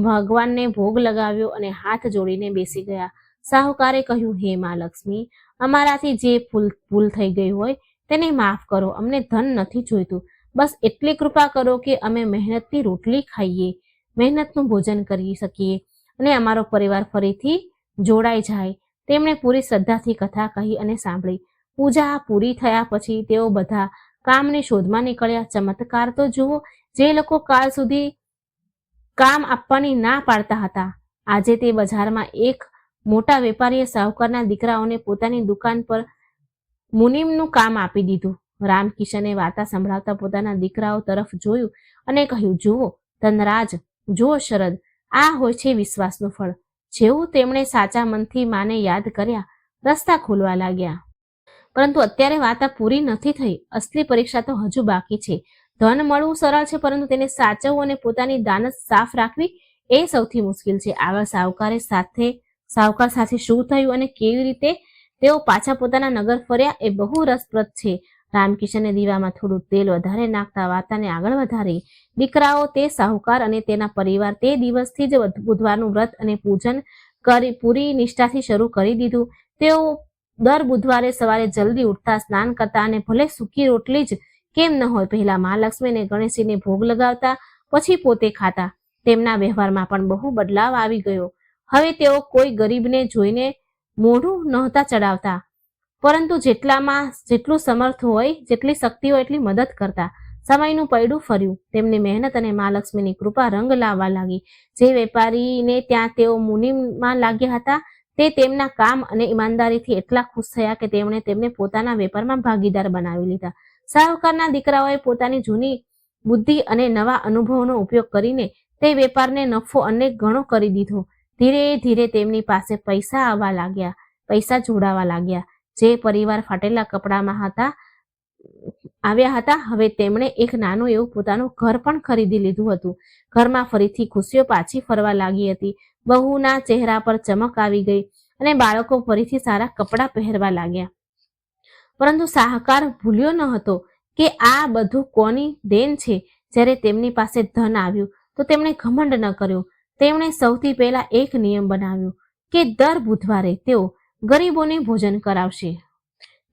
[SPEAKER 1] ભગવાનને ભોગ લગાવ્યો અને હાથ જોડીને બેસી ગયા. સાહુકારે કહ્યું, હે મા લક્ષ્મી, અમારાથી જે ભૂલ થઈ ગઈ હોય તેને માફ કરો. અમને ધન નથી જોઈતું. બસ એટલી કૃપા કરો કે અમે મહેનતની રોટલી ખાઈએ, મહેનતનું ભોજન કરી શકીએ અને અમારો પરિવાર ફરીથી જોડાઈ જાય. તેમણે પૂરી શ્રદ્ધાથી કથા કહી અને સાંભળી. પૂજા પૂરી થયા પછી તેઓ બધા કામની શોધમાં નીકળ્યા. ચમત્કાર તો જુઓ, જે લોકો કાલ સુધી કામ આપવાની ના પાડતા હતા, આજે તે બજારમાં એક મોટા વેપારીએ સાહુકારના દીકરાઓને પોતાની દુકાન પર મુનિમનું કામ આપી દીધું. રામકિશને વાર્તા સંભળાવતા પોતાના દીકરાઓ તરફ જોયું અને કહ્યું, જુઓ ધનરાજ, જુઓ શરદ, આ હોય છે વિશ્વાસનું ફળ. જેવું તેમણે સાચા મનથી માને યાદ કર્યા, રસ્તા ખોલવા લાગ્યા. પરંતુ અત્યારે વાર્તા પૂરી નથી થઈ. અસલી પરીક્ષા તો હજુ બાકી છે. ધન મળવું સરળ છે, પરંતુ તેને સાચવવું અને પોતાની દાનત સાફ રાખવી એ સૌથી મુશ્કેલ છે. આગળ સાહુકાર સાથે શું થયું અને કેવી રીતે તેઓ પાછા પોતાના નગર ફર્યા એ બહુ રસપ્રદ છે. રામકિશને દીવામાં થોડું તેલ વધારે નાખતા વાર્તાને આગળ વધારી. દીકરાઓ, તે સાહુકાર અને તેના પરિવાર તે દિવસથી જ બુધવારનું વ્રત અને પૂજન પૂરી નિષ્ઠાથી શરૂ કરી દીધું. તેઓ દર બુધવારે સવારે જલ્દી ઉઠતા, સ્નાન કરતા અને ભલે સૂકી રોટલી જ કેમ ન હોય, પહેલા મા લક્ષ્મી અને ગણેશજીને ભોગ લગાવતા, પછી પોતે ખાતા. તેમના વ્યવહારમાં પણ બહુ બદલાવ આવી ગયો. હવે તેઓ કોઈ ગરીબને જોઈને મોઢું નહોતા ચડાવતા, પરંતુ જેટલું સમર્થ હોય, જેટલી શક્તિ હોય એટલી મદદ કરતા. સમયનું પૈડું ફર્યું. તેમની મહેનત અને મા લક્ષ્મીની કૃપા રંગ લાવવા લાગી. જે વેપારીને ત્યાં તેઓ મુનિમમાં લાગ્યા હતા, તે તેમના કામ અને ઈમાનદારીથી એટલા ખુશ થયા કે તેમણે તેમને પોતાના વેપારમાં ભાગીદાર બનાવી લીધા. સાહુકારના દીકરાઓએ પોતાની જૂની બુદ્ધિ અને નવા અનુભવનો ઉપયોગ કરીને તે વેપારને નફો અનેક ગણો કરી દીધો. ધીરે ધીરે તેમની પાસે પૈસા આવવા લાગ્યા, પૈસા જોડાવા લાગ્યા. જે પરિવાર ફાટેલા કપડામાં આવ્યા હતા, હવે તેમણે એક નાનું એવું પોતાનું ઘર પણ ખરીદી લીધું હતું. ઘરમાં ફરીથી ખુશીઓ પાછી ફરવા લાગી હતી. વહુના ચહેરા પર ચમક આવી ગઈ અને બાળકો ફરીથી સારા કપડાં પહેરવા લાગ્યા. પરંતુ શાહુકાર ભૂલ્યો ન હતો કે આ બધું કોની દેન છે. જ્યારે તેમની પાસે ધન આવ્યું તો તેમણે ઘમંડ ન કર્યો. તેમણે સૌથી પહેલા એક નિયમ બનાવ્યો કે દર બુધવારે તેઓ ગરીબોને ભોજન કરાવશે.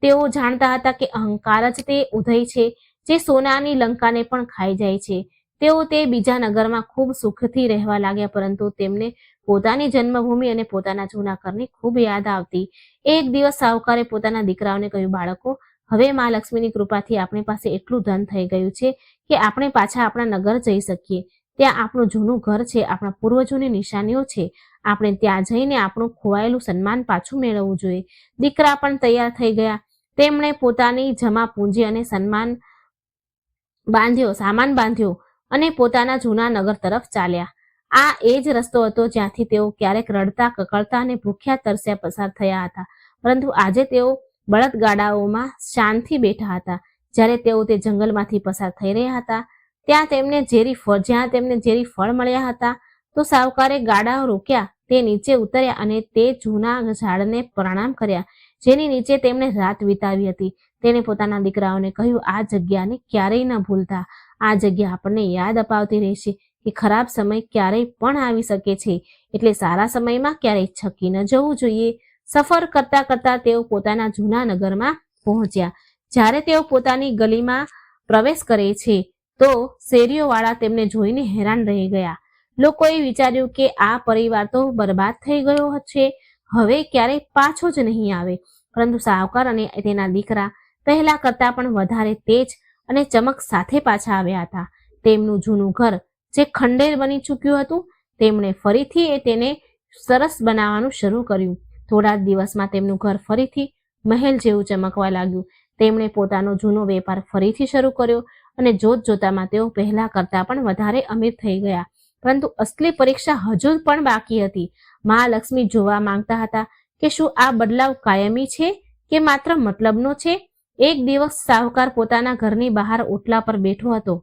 [SPEAKER 1] તેઓ જાણતા હતા કે અહંકાર જ તે ઉદય છે જે સોનાની લંકાને પણ ખાઈ જાય છે. તેઓ તે બીજા નગરમાં ખૂબ સુખથી રહેવા લાગ્યા, પરંતુ તેમને પોતાની જન્મભૂમિ અને પોતાના જૂના ઘરની ખૂબ યાદ આવતી. એક દિવસ શાહુકારે પોતાના દીકરાઓને કહ્યું, બાળકો, હવે મા લક્ષ્મીની કૃપાથી આપણી પાસે એટલું ધન થઈ ગયું છે કે આપણે પાછા આપણા નગર જઈ શકીએ. ત્યાં આપણું જૂનું ઘર છે, આપણા પૂર્વજોની નિશાનીઓ છે. આપણે ત્યાં જઈને આપણું ખોવાયેલું સન્માન પાછું મેળવવું જોઈએ. દીકરા પણ તૈયાર થઈ ગયા. તેમણે પોતાની જમા પૂંજી અને સામાન બાંધ્યો અને પોતાના જૂના નગર તરફ ચાલ્યા. આ એ જ રસ્તો હતો જ્યાંથી તેઓ ક્યારેક રડતા, કકળતા અને ભૂખ્યા તરસ્યા પસાર થયા હતા. પરંતુ આજે તેઓ બળદગાડાઓમાં શાનથી બેઠા હતા. જ્યારે તેઓ તે જંગલમાંથી પસાર થઈ રહ્યા હતા, જ્યાં તેમને ઝેરી ફળ મળ્યા હતા, તો શાહુકારે ગાડાઓ રોક્યા. તે નીચે ઉતર્યા અને તે જૂના ઝાડને પ્રણામ કર્યા જેની નીચે તેમણે રાત વિતાવી હતી. તેણે પોતાના દીકરાઓને કહ્યું, આ જગ્યાને ક્યારેય ન ભૂલતા. આ જગ્યા આપણને યાદ અપાવતી રહેશે કે ખરાબ સમય ક્યારેય પણ આવી શકે છે, એટલે સારા સમયમાં ક્યારેય છકી ન જવું જોઈએ. સફર કરતા કરતા તેઓ પોતાના જૂના નગરમાં પહોંચ્યા. જ્યારે તેઓ પોતાની ગલીમાં પ્રવેશ કરે છે તો શેરીઓવાળા તેમને જોઈને હેરાન રહી ગયા. લોકોએ વિચાર્યું કે આ પરિવાર તો બરબાદ થઈ ગયો છે, હવે ક્યારેય પાછો જ નહીં આવે. પરંતુ શાહુકાર અને તેના દીકરા પહેલા કરતા પણ વધારે તેજ અને ચમક સાથે પાછા આવ્યા હતા. તેમનું જૂનું ઘર જે ખંડેર બની ચૂક્યું હતું, તેમણે ફરીથી તેને સરસ બનાવવાનું શરૂ કર્યું. થોડા દિવસમાં તેમનું ઘર ફરીથી મહેલ જેવું ચમકવા લાગ્યું. તેમણે પોતાનો જૂનો વેપાર ફરીથી શરૂ કર્યો અને જોતજોતામાં તેઓ પહેલા કરતા પણ વધારે અમીર થઈ ગયા. પરંતુ અસલી પરીક્ષા હજુ પણ બાકી હતી. મા લક્ષ્મી જોવા માંગતા હતા કે શું આ બદલાવ કાયમી છે કે માત્ર મતલબનો છે. એક દિવસ શાહુકાર પોતાના ઘરની બહાર ઓટલા પર બેઠો હતો.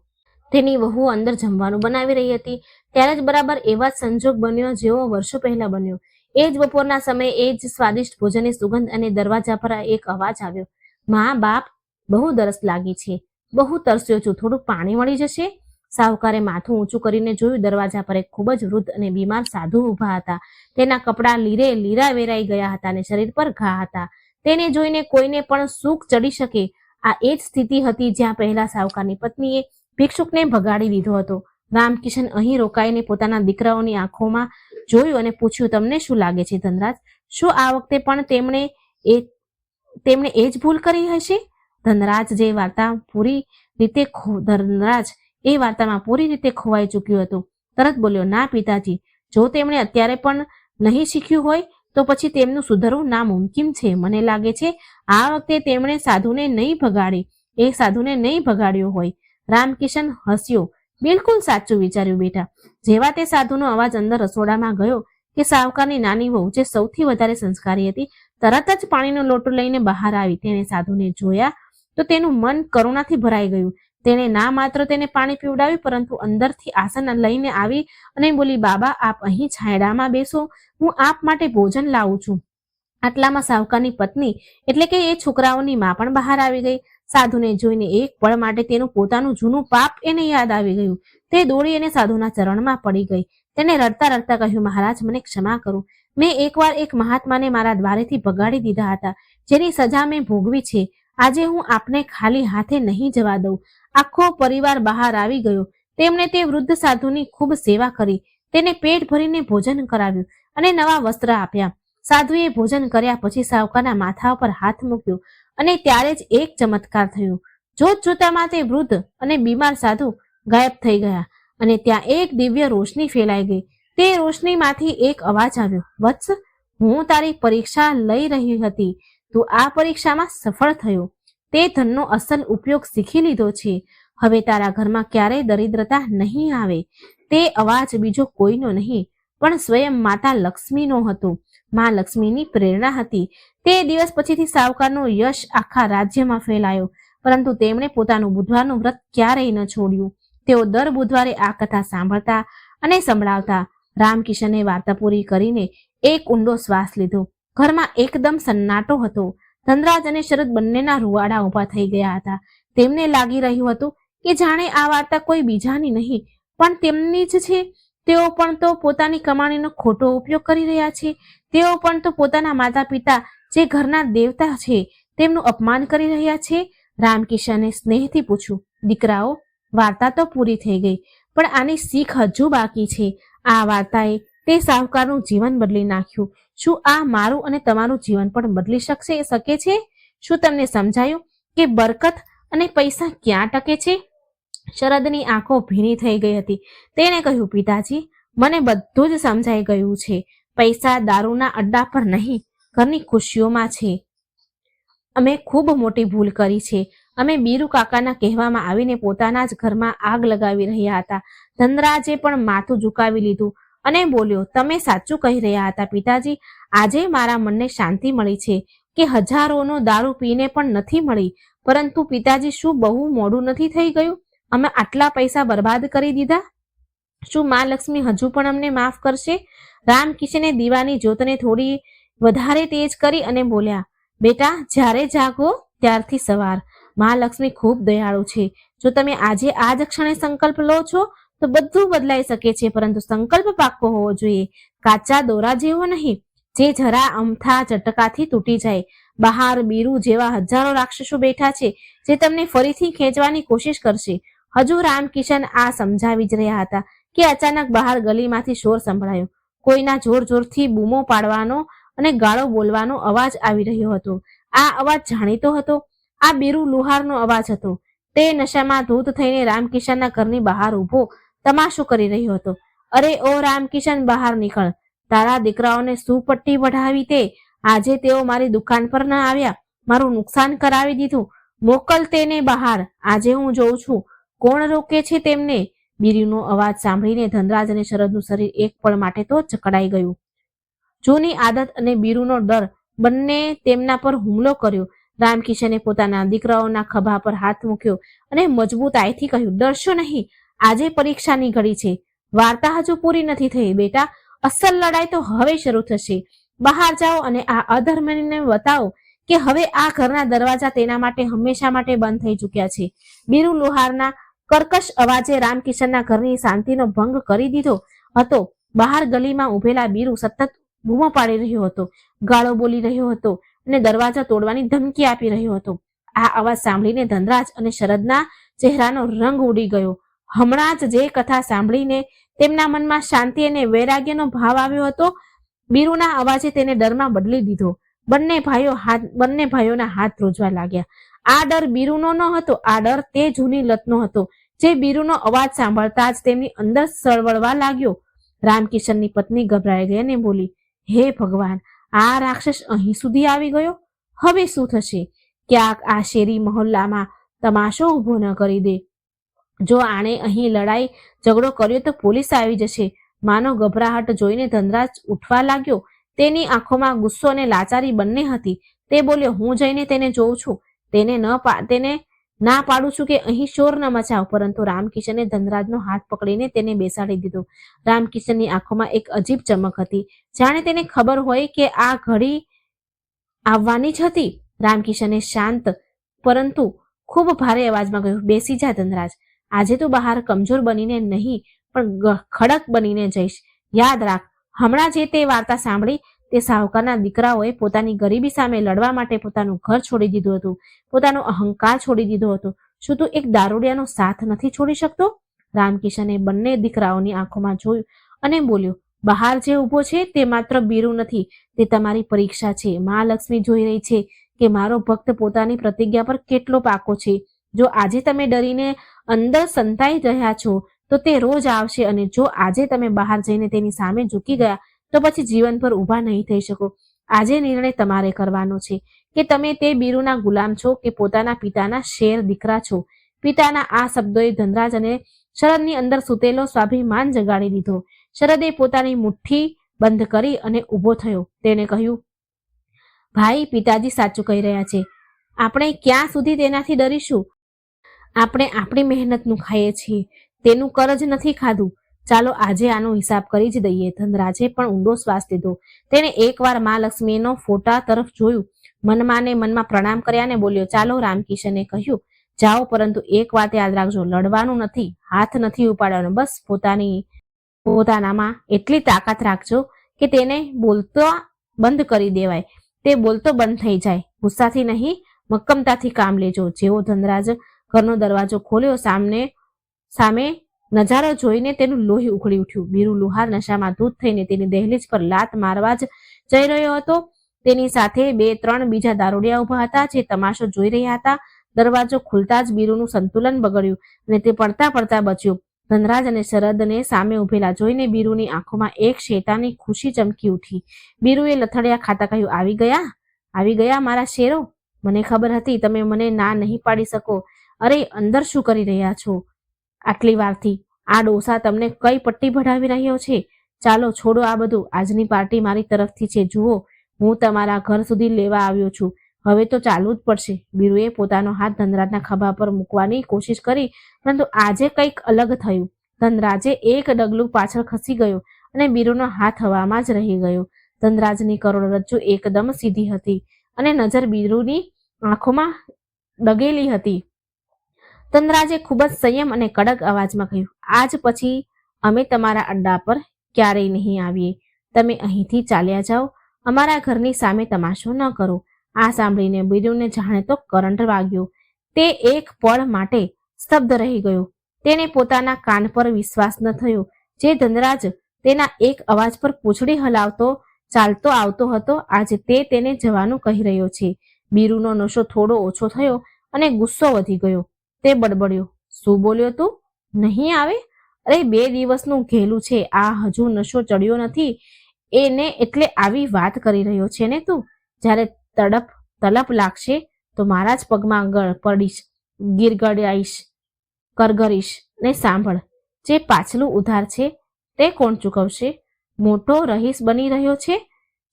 [SPEAKER 1] તેની વહુ અંદર જમવાનું બનાવી રહી હતી. ત્યારે જ બરાબર એવા જ સંજોગ બન્યો જેવો વર્ષો પહેલા બન્યો. એ જ બપોરના સમયે એ જ સ્વાદિષ્ટ ભોજનની સુગંધ અને દરવાજા પર એક અવાજ આવ્યો, મા બાપ, બહુ તરસ લાગી છે, બહુ તરસ્યો છું, થોડું પાણી મળી જશે? શાહુકારે માથું ઊંચું કરીને જોયું. દરવાજા પર એક ખૂબ જ વૃદ્ધ અને બીમાર સાધુ ઊભા હતા. તેના કપડાં લીરા વેરાઈ ગયા હતા અને શરીર પર ઘા હતા. તેને જોઈને કોઈને પણ સૂગ ચડી શકે. આ એ જ સ્થિતિ હતી જ્યાં પહેલા શાહુકારની પત્નીએ ભિક્ષુકને ભગાડી દીધો હતો. રામકિશન અહીં રોકાઈને પોતાના દીકરાઓની આંખોમાં જોયું અને પૂછ્યું, તમને શું લાગે છે ધનરાજ, શું આ વખતે પણ તેમણે એ જ ભૂલ કરી હશે? ધનરાજ એ વાર્તામાં પૂરી રીતે ખોવાઈ ચૂક્યું હતું. તરત બોલ્યો, ના પિતાજી, જો તેમણે અત્યારે પણ નહીં શીખ્યું હોય તો પછી તેમનું સુધરવું નામુમકિન છે. મને લાગે છે આ વખતે તેમણે સાધુને નહીં ભગાડ્યો હોય. રામકિશન હસ્યો. બિલકુલ સાચું વિચાર્યું બેટા. જેવા તે સાધુનો અવાજ અંદર રસોડામાં ગયો કે શાહુકારની નાની વહુ, જે સૌથી વધારે સંસ્કારી હતી, તરત જ પાણીનો લોટો લઈને બહાર આવી. તેણે સાધુને જોયા તો તેનું મન કરુણાથી ભરાઈ ગયું. તેણે ના માત્ર તેને પાણી પીવડાવ્યું, પરંતુ અંદરથી આસન લઈને આવી અને બોલી, બાબા, આપ અહીં છાંયડામાં બેસો, હું આપ માટે ભોજન લાવું છું. આટલામાં શાહુકારની પત્ની એટલે કે એ છોકરાઓની માં પણ બહાર આવી ગઈ. સાધુને જોઈને એક પળ માટે તેનું પોતાનું જૂનું પાપ એને યાદ આવી ગયું. તે દોડી અને સાધુના ચરણમાં પડી ગઈ. તેને રડતા રડતા કહ્યું, મહારાજ, મને ક્ષમા કરો. મેં એકવાર એક મહાત્માને મારા દ્વારેથી ભગાડી દીધા હતા, જેની સજા મેં ભોગવી છે. આજે હું આપને ખાલી હાથે નહીં જવા દઉં. આખો પરિવાર બહાર આવી ગયો. તેમણે તે વૃદ્ધ સાધુની ખૂબ સેવા કરી. તેને પેટ ભરીને ભોજન કરાવ્યું અને નવા વસ્ત્ર આપ્યા. સાધુએ ભોજન કર્યા પછી શાહુકારના માથા ઉપર હાથ મૂક્યો અને ત્યારે જ એક ચમત્કાર થયો. જોતજોતામાં તે વૃદ્ધ અને બીમાર સાધુ ગાયબ થઈ ગયા અને ત્યાં એક દિવ્ય રોશની ફેલાઈ ગઈ. તે રોશનીમાંથી એક અવાજ આવ્યો, વત્સ, હું તારી પરીક્ષા લઈ રહી હતી. તું આ પરીક્ષામાં સફળ થયો. તે ધનનો અસલ ઉપયોગ શીખી લીધો છે. હવે તારા ઘરમાં ક્યારેય દરિદ્રતા નહીં આવે. તે અવાજ બીજો કોઈનો નહીં, પણ સ્વયં માતા લક્ષ્મીનો હતો. મા લક્ષ્મીની પ્રેરણા હતી. તે દિવસ પછીથી સાવકારનો યશ આખા રાજ્યમાં ફેલાયો, પરંતુ તેમણે પોતાનું બુધવારનું વ્રત ક્યારેય ન છોડ્યું. તેઓ દર બુધવારે આ કથા સાંભળતા અને સંભળાવતા. રામકિશને વાર્તા પૂરી કરીને એક ઊંડો શ્વાસ લીધો. ઘરમાં એકદમ સન્નાટો હતો. ધનરાજ અને શરદ બંનેના રૂવાડા ઊભા થઈ ગયા હતા. તેમને લાગી રહ્યું હતું કે જાણે આ વાર્તા કોઈ બીજાની નહીં પણ તેમની જ છે. તેઓ પણ તો પોતાની કમાણીનો ખોટો ઉપયોગ કરી રહ્યા છે. તેઓ પણ તો પોતાના માતા પિતા જે ઘરના દેવતા છે તેમનું અપમાન કરી રહ્યા છે. રામકિશને સ્નેહથી પૂછ્યું, દીકરાઓ, વાર્તા તો પૂરી થઈ ગઈ, પણ આની શીખ હજુ બાકી છે. આ વાર્તાએ તે સાહુકારનું જીવન બદલી નાખ્યું. શું આ મારું અને તમારું જીવન પણ બદલી શકે છે? શું તમને સમજાયું કે બરકત અને પૈસા ક્યાં ટકે છે? શરદની આંખો ભીની થઈ ગઈ હતી. તેણે કહ્યું, પિતાજી, મને બધું જ સમજાઈ ગયું છે. પૈસા દારૂના અડ્ડા પર નહીં, ઘરની ખુશીઓમાં છે. અમે ખૂબ મોટી ભૂલ કરી છે. અમે બીરુ કાકાના કહેવામાં આવીને પોતાના જ ઘરમાં આગ લગાવી રહ્યા હતા. ધનરાજે પણ માથું ઝુકાવી લીધું અને બોલ્યો, તમે સાચું કહી રહ્યા હતા પિતાજી. આજે મારા મનને શાંતિ મળી છે કે હજારોનો દારૂ પીને પણ નથી મળી. પરંતુ પિતાજી, શું બહુ મોડું નથી થઈ ગયું? અમે આટલા પૈસા બરબાદ કરી દીધા. શું મા લક્ષ્મી હજુ પણ અમને માફ કરશે? રામકિશને દીવાની જ્યોતને થોડી વધારે તેજ કરી અને બોલ્યા, બેટા, જ્યારે જાગો ત્યારથી સવાર. મા લક્ષ્મી ખૂબ દયાળુ છે. જો તમે આજે આ જ ક્ષણે સંકલ્પ લો છો તો બધું બદલાઈ શકે છે, પરંતુ સંકલ્પ પાક્કો હોવો જોઈએ, કાચા દોરા જેવો નહીં, જે જરા અમથા ઝટકાથી તૂટી જાય. બહાર બીરુ જેવા હજારો રાક્ષસો બેઠા છે જે તમને ફરીથી ખેંચવાની કોશિશ કરશે. હજુ રામકિશન આ સમજાવી જ રહ્યા હતા કે અચાનક બહાર ગલીમાંથી શોર સંભળાયો. કોઈના જોર જોરથી બૂમો પાડવાનો અને ગાળો બોલવાનો અવાજ આવી રહ્યો હતો. આ અવાજ જાણીતો હતો. આ બીરુ લુહારનો અવાજ હતો. તે નશામાં ધૂત થઈને રામકિશનના ઘરની બહાર ઊભો તમાશો કરી રહ્યો હતો. અરે ઓ રામકિશન, બહાર નીકળ. તારા દીકરાઓને સુપટ્ટી વઢાવી તે. આજે તેઓ મારી દુકાન પર ન આવ્યા, મારું નુકસાન કરાવી દીધું. મોકલ તેને બહાર. આજે હું જોઉં છું કોણ રોકે છે તેમને. બીરુનો અવાજ સાંભળીને ધનરાજ અને શરદનું શરીર એક પળ માટે તો જકડાઈ ગયું. જૂની આદત અને બીરુનો ડર બંને તેમના પર હુમલો કર્યો. રામકિશને પોતાના દીકરાઓના ખભા પર હાથ મૂક્યો અને મજબૂતાઈથી કહ્યું, ડરશો નહીં. આજે પરીક્ષાની ઘડી છે. વાર્તા હજુ પૂરી નથી થઈ બેટા. અસલ લડાઈ તો હવે શરૂ થશે. બહાર જાઓ અને આ અધર્મને બતાવો કે હવે આ ઘરના દરવાજા તેના માટે હંમેશા માટે બંધ થઈ ચૂક્યા છે. બીરુ લુહારના કર્કશ અવાજે રામકિશનના ઘરની શાંતિનો ભંગ કરી દીધો હતો. બહાર ગલીમાં ઉભેલા બીરુ સતત બૂમો પાડી રહ્યો હતો, ગાળો બોલી રહ્યો હતો અને દરવાજા તોડવાની ધમકી આપી રહ્યો હતો. આ અવાજ સાંભળીને ધનરાજ અને શરદના ચહેરાનો રંગ ઉડી ગયો. હમણાં જ જે કથા સાંભળીને તેમના મનમાં શાંતિ અને વૈરાગ્યનો ભાવ આવ્યો હતો, બીરુના અવાજે તેને ડરમાં બદલી દીધો. બંને ભાઈઓના હાથ ધ્રુજવા લાગ્યા. આ ડર બીરુનો ન હતો. આ ડર તે જૂની લતનો હતો જે બીરુનો અવાજ સાંભળતા જ તેમની અંદર સળવળવા લાગ્યો. રામકિશનની પત્ની ગભરાઈ ગઈ અને બોલી, હે ભગવાન, આ રાક્ષસ અહીં સુધી આવી ગયો. હવે શું થશે? ક્યાંક આ શેરી મહોલ્લામાં તમાશો ઊભો ન કરી દે. જો આણે અહીં લડાઈ ઝઘડો કર્યો તો પોલીસ આવી જશે. માનો ગભરાહટ જોઈને ધનરાજ ઉઠવા લાગ્યો. તેની આંખોમાં ગુસ્સો અને લાચારી બંને હતી. તે બોલ્યો, હું જઈને તેને જોઉં છું. તેને ના પાડું છું કે અહીં શોર ન મચાવ. પરંતુ રામકિશને ધનરાજનો હાથ પકડીને તેને બેસાડી દીધો. રામકિશનની આંખોમાં એક અજીબ ચમક હતી, જાણે તેને ખબર હોય કે આ ઘડી આવવાની જ હતી. રામકિશને શાંત પરંતુ ખૂબ ભારે અવાજમાં કહ્યું, બેસી જા ધનરાજ. આજે તું બહાર કમજોર બનીને નહીં પણ ખડક બનીને જઈશ. યાદ રાખ, હમણાં જે તે વાર્તા સાંભળી તે સાહુકારના દીકરાઓએ પોતાની ગરીબી સામે લડવા માટે પોતાનું ઘર છોડી દીધું હતું, પોતાનો અહંકાર છોડી દીધો હતો. શું તું એક દારૂડિયાનો સાથ નથી છોડી શકતો? રામકિશને બંને દીકરાઓની આંખોમાં જોયું અને બોલ્યો, બહાર જે ઊભો છે તે માત્ર બીરુ નથી, તે તમારી પરીક્ષા છે. મા લક્ષ્મી જોઈ રહી છે કે મારો ભક્ત પોતાની પ્રતિજ્ઞા પર કેટલો પાકો છે. જો આજે તમે ડરીને અંદર સંતાઈ રહ્યા છો તો તે રોજ આવશે, અને જો આજે તમે બહાર જઈને તેની સામે ઝૂકી ગયા તો પછી જીવન પર ઊભા નહીં થઈ શકો. આજે નિર્ણય તમારે કરવાનો છે કે તમે તે બીરુના ગુલામ છો કે પોતાના પિતાના શેર દીકરા છો. પિતાના આ શબ્દોએ ધનરાજ અને શરદની અંદર સૂતેલો સ્વાભિમાન જગાડી દીધો. શરદે પોતાની મુઠ્ઠી બંધ કરી અને ઊભો થયો. તેણે કહ્યું, ભાઈ, પિતાજી સાચું કહી રહ્યા છે. આપણે ક્યાં સુધી તેનાથી ડરીશું? આપણે આપણી મહેનતનું ખાઈએ છીએ, તેનું કરજ નથી ખાધું. ચાલો આજે આનો હિસાબ કરી જ દઈએ. ધનરાજે પણ ઊંડો શ્વાસ લીધો. તેણે એકવાર મા લક્ષ્મીનો ફોટા તરફ જોયું, મનમાં ને મનમાં પ્રણામ કર્યા ને બોલ્યો, ચાલો. રામકિશને કહ્યું, જાઓ, પરંતુ એક વાત યાદ રાખજો, લડવાનું નથી, હાથ નથી ઉપાડવાનો. બસ પોતાનામાં એટલી તાકાત રાખજો કે તેને બોલતો બંધ કરી દેવાય, તે બોલતો બંધ થઈ જાય. ગુસ્સાથી નહીં, મક્કમતાથી કામ લેજો. જેવો ધનરાજ ઘરનો દરવાજો ખોલ્યો, સામે નજારો જોઈને તેનું લોહી ઉકળી ઉઠ્યું. બીરુ લુહાર નશામાં ધૂત થઈને તેની દહેલીજ પર લાત મારવા જ જઈ રહ્યો હતો. તેની સાથે 2-3 બીજા દારૂડિયા ઉભા હતા, જે તમાશો જોઈ રહ્યા હતા. દરવાજો ખુલતા જ બીરુનું સંતુલન બગડ્યું અને તે પડતા પડતા બચ્યો. ધનરાજ અને શરદને સામે ઉભેલા જોઈને બીરુની આંખોમાં એક શેતાની ખુશી ચમકી ઉઠી. બીરુએ લથડિયા ખાતા કહ્યું, આવી ગયા મારા શેરો. મને ખબર હતી તમે મને ના નહીં પાડી શકો. અરે, અંદર શું કરી રહ્યા છો આટલી વારથી? આ ડોસા તમને કઈ પટ્ટી ભણાવી રહ્યો છે? ચાલો, છોડો આ બધું. આજની પાર્ટી મારી તરફથી છે. જુઓ, હું તમારા ઘર સુધી લેવા આવ્યો છું. હવે તો ચાલવું જ પડશે. બીરુએ પોતાનો હાથ ધનરાજના ખભા પર મૂકવાની કોશિશ કરી, પરંતુ આજે કંઈક અલગ થયું. ધનરાજે એક ડગલું પાછળ ખસી ગયો અને બીરુનો હાથ હવામાં જ રહી ગયો. ધનરાજની કરોડરજ્જુ એકદમ સીધી હતી અને નજર બીરુની આંખોમાં ડગેલી હતી. ધનરાજે ખૂબ જ સંયમ અને કડક અવાજમાં કહ્યું, આજ પછી અમે તમારા અડ્ડા પર ક્યારેય નહીં આવીએ. તમે અહીંથી ચાલ્યા જાઓ. અમારા ઘરની સામે તમાશો ન કરો. આ સાંભળીને બીરુને જાણે તો કરંટ વાગ્યો. તે એક પળ માટે સ્તબ્ધ રહી ગયો. તેને પોતાના કાન પર વિશ્વાસ ન થયો. જે ધનરાજ તેના એક અવાજ પર પૂંછડી હલાવતો ચાલતો આવતો હતો, આજે તે તેને જવાનું કહી રહ્યો છે. બીરુનો નશો થોડો ઓછો થયો અને ગુસ્સો વધી ગયો. તે બડબડ્યો, શું બોલ્યો તું? નહીં આવે? અરે, 2 દિવસનું ઘેલું છે આ, હજુ નશો ચડ્યો નથી એને એટલે આવી વાત કરી રહ્યો છે ને તું? જ્યારે તલપ લાગશે તો મારા જ પગમાં પડીશ, ગીરગડાઈશ, કરગરીશ. ને સાંભળ, જે પાછલું ઉધાર છે તે કોણ ચૂકવશે? મોટો રહીશ બની રહ્યો છે.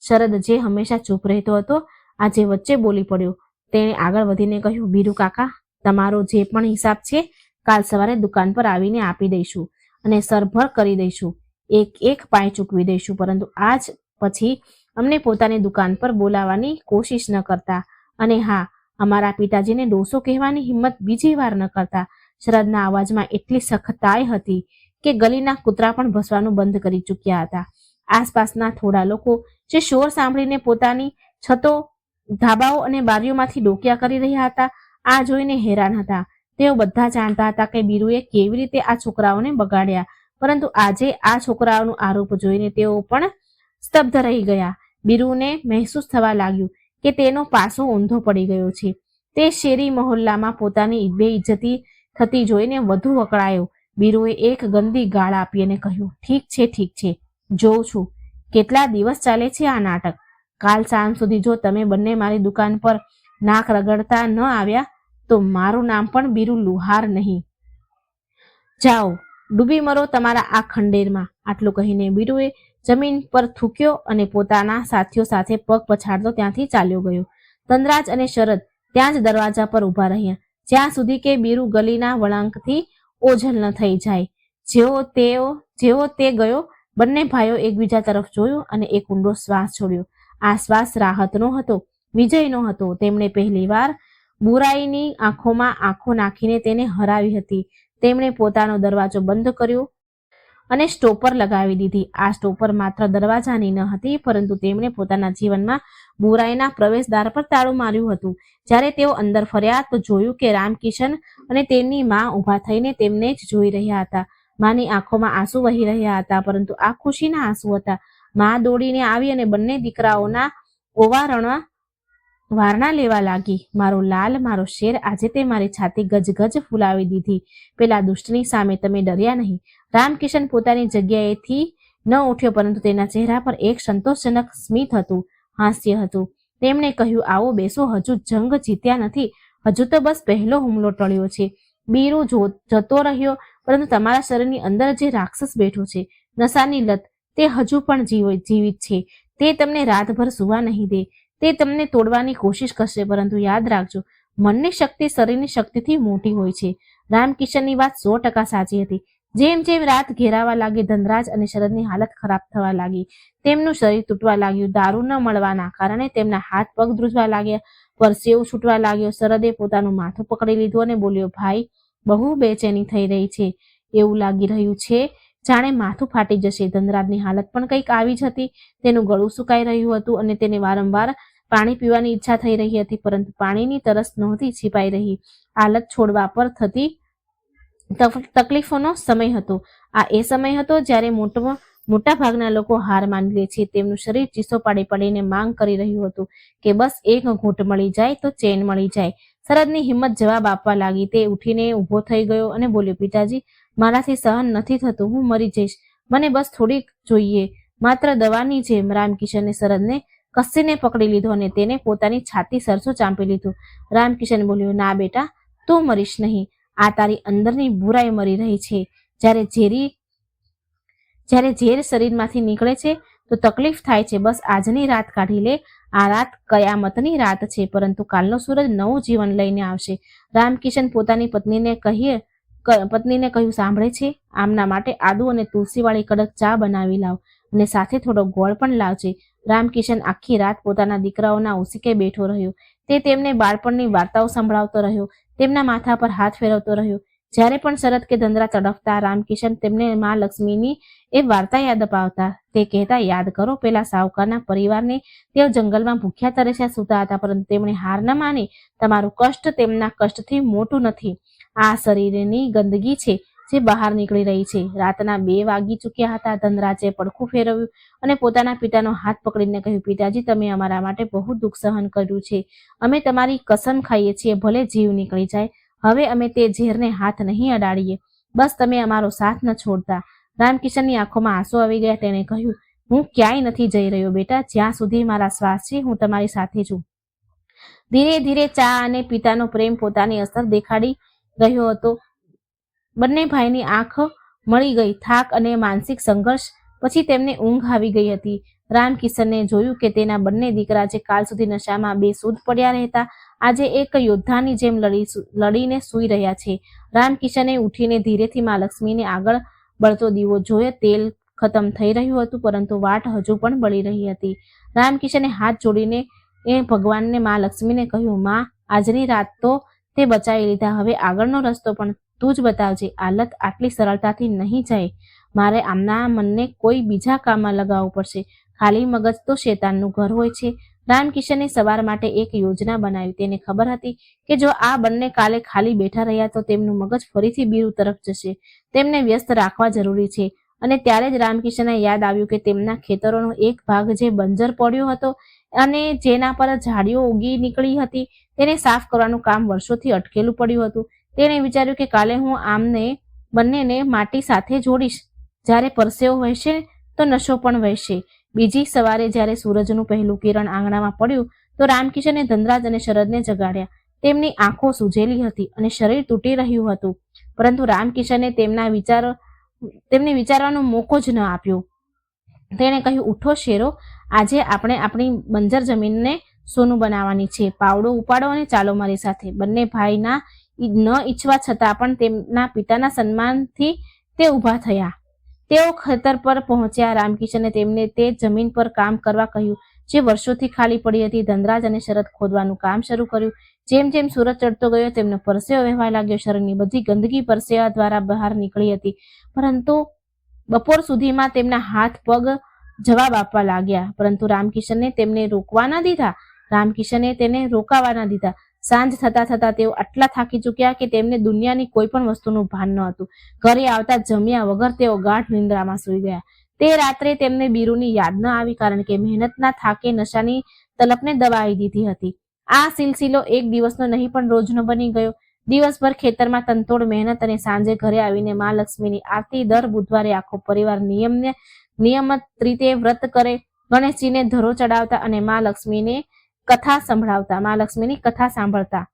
[SPEAKER 1] શરદ, જે હંમેશા ચૂપ રહેતો હતો, આજે વચ્ચે બોલી પડ્યો. તેણે આગળ વધીને કહ્યું, બીરુ કાકા, તમારો જે પણ હિસાબ છે કાલ સવારે દુકાન પર આવીને આપી દઈશું અને સરભર કરી દઈશું. એક પાય ચૂકવી દઈશું, પરંતુ આજ પછી અમને પોતાની દુકાન પર બોલાવવાની કોશિશ ન કરતા. અને હા, અમારા પિતાજીને ડોસો કહેવાની હિંમત બીજી વાર ન કરતા. શરદના અવાજમાં એટલી સખતાઈ હતી કે ગલીના કૂતરા પણ ભસવાનું બંધ કરી ચૂક્યા હતા. આસપાસના થોડા લોકો જે શોર સાંભળીને પોતાની છતો, ધાબાઓ અને બારીઓમાંથી ડોકિયા કરી રહ્યા હતા, આ જોઈને હેરાન હતા. તેઓ બધા જાણતા હતા કે બીરુએ કેવી રીતે આ છોકરાઓને બગાડ્યા, પરંતુ આજે આ છોકરાઓનું આરોપ જોઈને તેઓ પણ સ્તબ્ધ રહી ગયા. બીરુને મહેસૂસ થવા લાગ્યું કે તેનો પાસો ઊંધો પડી ગયો છે. તે શેરી મહોલ્લામાં પોતાની બેઇજ્જતી થતી જોઈને વધુ વકળાયો. બીરુએ એક ગંદી ગાળ આપી અને કહ્યું, ઠીક છે, જોઉં છું કેટલા દિવસ ચાલે છે આ નાટક. કાલ સાંજ સુધી જો તમે બંને મારી દુકાન પર નાક રગડતા ન આવ્યા તો મારું નામ પણ બીરુ લુહાર નહીં. જાઓ, ડૂબી મરો તમારા આ ખંડેરમાં. આટલું કહીને બીરુએ જમીન પર થૂક્યો અને પોતાના સાથીઓ સાથે પગ પછાડતો ત્યાંથી ચાલ્યો ગયો. ધનરાજ અને શરદ ત્યાં જ દરવાજા પર ઊભા રહ્યા, જ્યાં સુધી કે બીરુ ગલીના વળાંકથી ઓझल ન થઈ જાય. જેવો તે ગયો, બંને ભાઈઓ એકબીજા તરફ જોયું અને એક ઊંડો શ્વાસ છોડ્યો. આ શ્વાસ રાહતનો હતો, વિજયનો હતો. તેમણે પહેલીવાર બુરાઈની આંખોમાં આંખો નાખીને તેને હરાવી હતી. તેમણે પોતાનો દરવાજો બંધ કર્યો અને સ્ટોપર લગાવી દીધી. આ સ્ટોપર માત્ર દરવાજાની ન હતી, પરંતુ તેમણે પોતાના જીવનમાં બુરાઈના પ્રવેશદ્વાર પર તાળું માર્યું હતું. જ્યારે તેઓ અંદર ફર્યા તો જોયું કે રામકિશન અને તેની માં ઊભા થઈને તેમને જ જોઈ રહ્યા હતા. માની આંખોમાં આંસુ વહી રહ્યા હતા, પરંતુ આ ખુશીના આંસુ હતા. માં દોડીને આવી અને બંને દીકરાઓના ઓવારણમાં વારણા લેવા લાગી. મારો લાલ, મારો શેર, આજે તે મારી છાતી ગજગજ ફૂલાવી દીધી. પેલા દુષ્ટની સામે તમે ડર્યા નહીં. રામકિશન પોતાની જગ્યાએથી ન ઉઠ્યો, પરંતુ તેના ચહેરા પર એક સંતોષજનક સ્મિત હતું, હાસ્ય હતું. તેમણે કહ્યું, આવો બેસો, હજુ જંગ જીત્યા નથી, હજુ તો બસ પહેલો હુમલો ટળ્યો છે. બીરું જતો રહ્યો, પરંતુ તમારા શરીરની અંદર જે રાક્ષસ બેઠો છે, નશાની લત, તે હજુ પણ જીવિત છે. તે તમને રાતભર સુવા નહીં દે. તે તમને તોડવાની કોશિશ કરશે, પરંતુ યાદ રાખજો, મનની શક્તિ શરીરની શક્તિથી મોટી હોય છે. રામકિશનની વાત 100% સાચી હતી. જેમ જેમ રાત ઘેરાવા લાગી, ધનરાજ અને શરદની હાલત ખરાબ થવા લાગી. તેમનું શરીર તૂટવા લાગ્યું. દારૂ ન મળવાના કારણે તેમના હાથ પગ ધ્રુજવા લાગ્યા, પરસેવો છૂટવા લાગ્યો. શરદે પોતાનું માથું પકડી લીધું અને બોલ્યો, ભાઈ, બહુ બેચેની થઈ રહી છે. એવું લાગી રહ્યું છે જાણે માથું ફાટી જશે. ધનરાજની હાલત પણ કંઈક આવી જ હતી. તેનું ગળું સુકાઈ રહ્યું હતું અને તેને વારંવાર પાણી પીવાની ઈચ્છા થઈ રહી હતી, પરંતુ પાણીની તરસ નહોતી છીપાઈ રહી. હાલત છોડવા પર થતી તકલીફોનો સમય હતો. આ એ સમય હતો જ્યારે મોટા ભાગના લોકો હાર માની લે છે. તેમનું શરીર ચીસો પાડી પાડીને માંગ કરી રહ્યું હતું કે બસ એક ઘૂંટ મળી જાય તો ચેન મળી જાય. શરદની હિંમત જવાબ આપવા લાગી. તે ઉઠીને ઊભો થઈ ગયો અને બોલ્યો, પિતાજી, મારાથી સહન નથી થતું. હું મરી જઈશ. મને બસ થોડીક જોઈએ, માત્ર દવાની જેમ. રામકિશને શરદને કસીને પકડી લીધો અને તેને પોતાની છાતી સરસો ચાંપી લીધું. રામકિશન બોલ્યો, ના બેટા, તું મરીશ નહીં. આ તારી અંદરની બુરાઈ મરી રહી છે. જ્યારે ઝેર શરીરમાંથી નીકળે છે તો તકલીફ થાય છે. બસ આજની રાત કાઢી લે. આ રાત કયામતની રાત છે, પરંતુ કાલનો સૂરજ નવું જીવન લઈને આવશે. રામકિશન પોતાની પત્નીને કહ્યું, સાંભળે છે? આમના માટે આદુ અને તુલસીવાળી કડક ચા બનાવી લાવ અને સાથે થોડો ગોળ પણ લાવજે. રામકિશન આખી રાત પોતાના દીકરાઓના ઓશિકે બેઠો રહ્યો. તે તેમને બાળપણની વાર્તાઓ સંભળાવતો રહ્યો, તેમના માથા પર હાથ ફેરવતો રહ્યો. જ્યારે પણ શરદ કે ધનરાજ તડફતા, રામકિશન તેમને માં લક્ષ્મીની એ વાર્તા યાદ અપાવતા. તે કહેતા, યાદ કરો, પેલા સાહુકારના પરિવારને. તેઓ જંગલમાં ભૂખ્યા તરસ્યા સૂતા હતા, પરંતુ તેમણે હાર ન માની. તમારું કષ્ટ તેમના કષ્ટથી મોટું નથી. આ શરીરની ગંદકી છે જે બહાર નીકળી રહી છે. રાતના 2 વાગી ચૂક્યા હતા. ધનરાજે પડખું ફેરવ્યું અને પોતાના પિતાનો હાથ પકડીને કહ્યું, પિતાજી, તમે અમારા માટે બહુ દુઃખ સહન કર્યું છે. અમે તમારી કસમ ખાઈએ છીએ, ભલે જીવ નીકળી જાય. હવે અમે તે ઝેરને હાથ નહીં અડાડીએ. બસ તમે અમારો સાથ ન છોડતા. રામકિશનની આંખોમાં આંસુ આવી ગયા. તેણે કહ્યું, હું ક્યાંય નથી જઈ રહ્યો બેટા. જ્યાં સુધી મારા શ્વાસ છે, હું તમારી સાથે છું. ધીરે ધીરે ચા અને પિતાનો પ્રેમ પોતાની અસર દેખાડી રહ્યો હતો. બંને ભાઈની આંખ મળી ગઈ. થાક અને માનસિક સંઘર્ષ પછી તેમને ઊંઘ આવી ગઈ હતી. રામકિશને જોયું કે તેના બંને દીકરા, જે કાલ સુધી નશામાં બેસૂધ પડ્યા રહેતા, આજે એક યોદ્ધાની જેમ લડીને સૂઈ રહ્યા છે. રામકિશને ઉઠીને ધીરેથી માં લક્ષ્મીને આગળ બળતો દીવો જોયો. તેલ ખતમ થઈ રહ્યું હતું, પરંતુ વાટ હજુ પણ બળી રહી હતી. રામકિશને હાથ જોડીને ભગવાનને, માં લક્ષ્મીને કહ્યું, માં, આજની રાત તો તે બચાવી લીધા. હવે આગળનો રસ્તો પણ તું જ બતાવજે. આ લત આટલી સરળતાથી નહીં જાય. મારે આમના મનને કોઈ બીજા કામમાં લગાવવું પડશે. ખાલી મગજ તો શેતાનનું ઘર હોય છે. રામકિશને સવાર માટે એક યોજના બનાવી. તેને ખબર હતી કે જો આ બંને કાલે ખાલી બેઠા રહ્યા તો તેમનું મગજ ફરીથી બીરું તરફ જશે. તેમને વ્યસ્ત રાખવા જરૂરી છે. અને ત્યારે જ રામકિશને યાદ આવ્યું કે તેમના ખેતરોનો એક ભાગ જે બંજર પડ્યો હતો અને જેના પર ઝાડીઓ ઉગી નીકળી હતી, તેને સાફ કરવાનું કામ વર્ષોથી અટકેલું પડ્યું હતું. તેણે વિચાર્યું કે કાલે હું આમને બંનેને માટી સાથે જોડીશ. જ્યારે પરસેવો વહેશે તો નશો પણ વહેશે. બીજી સવારે જ્યારે સૂરજનું પહેલું કિરણ આંગણામાં પડ્યું તો રામકિશને ધનરાજ અને શરદને જગાડ્યા. તેમની આંખો સૂજેલી હતી અને શરીર તૂટી રહ્યું હતું, પરંતુ રામકિશને તેમને વિચારવાનો મોકો જ ન આપ્યો. તેણે કહ્યું, ઉઠો શેરો, આજે આપણે આપણી બંજર જમીનને સોનું બનાવવાની છે. પાવડો ઉપાડો અને ચાલો મારી સાથે. બંને ભાઈના ન ઈચ્છવા છતાં પણ તેમના પિતાના સન્માનથી તે ઊભા થયા. તેઓ ખેતર પર પહોંચ્યા. રામકિશને તેમને તે જમીન પર કામ કરવા કહ્યું જે વર્ષોથી ખાલી પડી હતી. ધનરાજ અને શરદ ખોદવાનું કામ શરૂ કર્યું. જેમ જેમ સૂરજ ચડતો ગયો, તેમનો પરસેવો વહેવા લાગ્યો. શરીરની બધી ગંદકી પરસેવા દ્વારા બહાર નીકળી હતી, પરંતુ બપોર સુધીમાં તેમના હાથ પગ જવાબ આપવા લાગ્યા. પરંતુ રામકિશને તેમને રોકવા ન દીધા. રામકિશને તેને રોકાવા ન દીધા. સાંજ થતા તેઓ આટલા થાકી ચૂક્યા કે તેમને દુનિયાની કોઈ પણ વસ્તુનું ભાન ન હતું. ઘરે આવતા જમ્યા વગર તેઓ ગાઢ નિંદ્રામાં સૂઈ ગયા. તે રાત્રે તેમને બીરુની યાદ ન આવી, કારણ કે મહેનતના થાકે નશાની તલપને દબાવી દીધી હતી. આ સિલસિલો એક દિવસનો નહીં પણ રોજનો બની ગયો. દિવસભર ખેતરમાં તનતોડ મહેનત અને સાંજે ઘરે આવીને માં લક્ષ્મીની આરતી. દર બુધવારે આખો પરિવાર નિયમિત રીતે વ્રત કરે, ગણેશજીને ધરો ચડાવતા અને માં લક્ષ્મીની કથા સાંભળતા.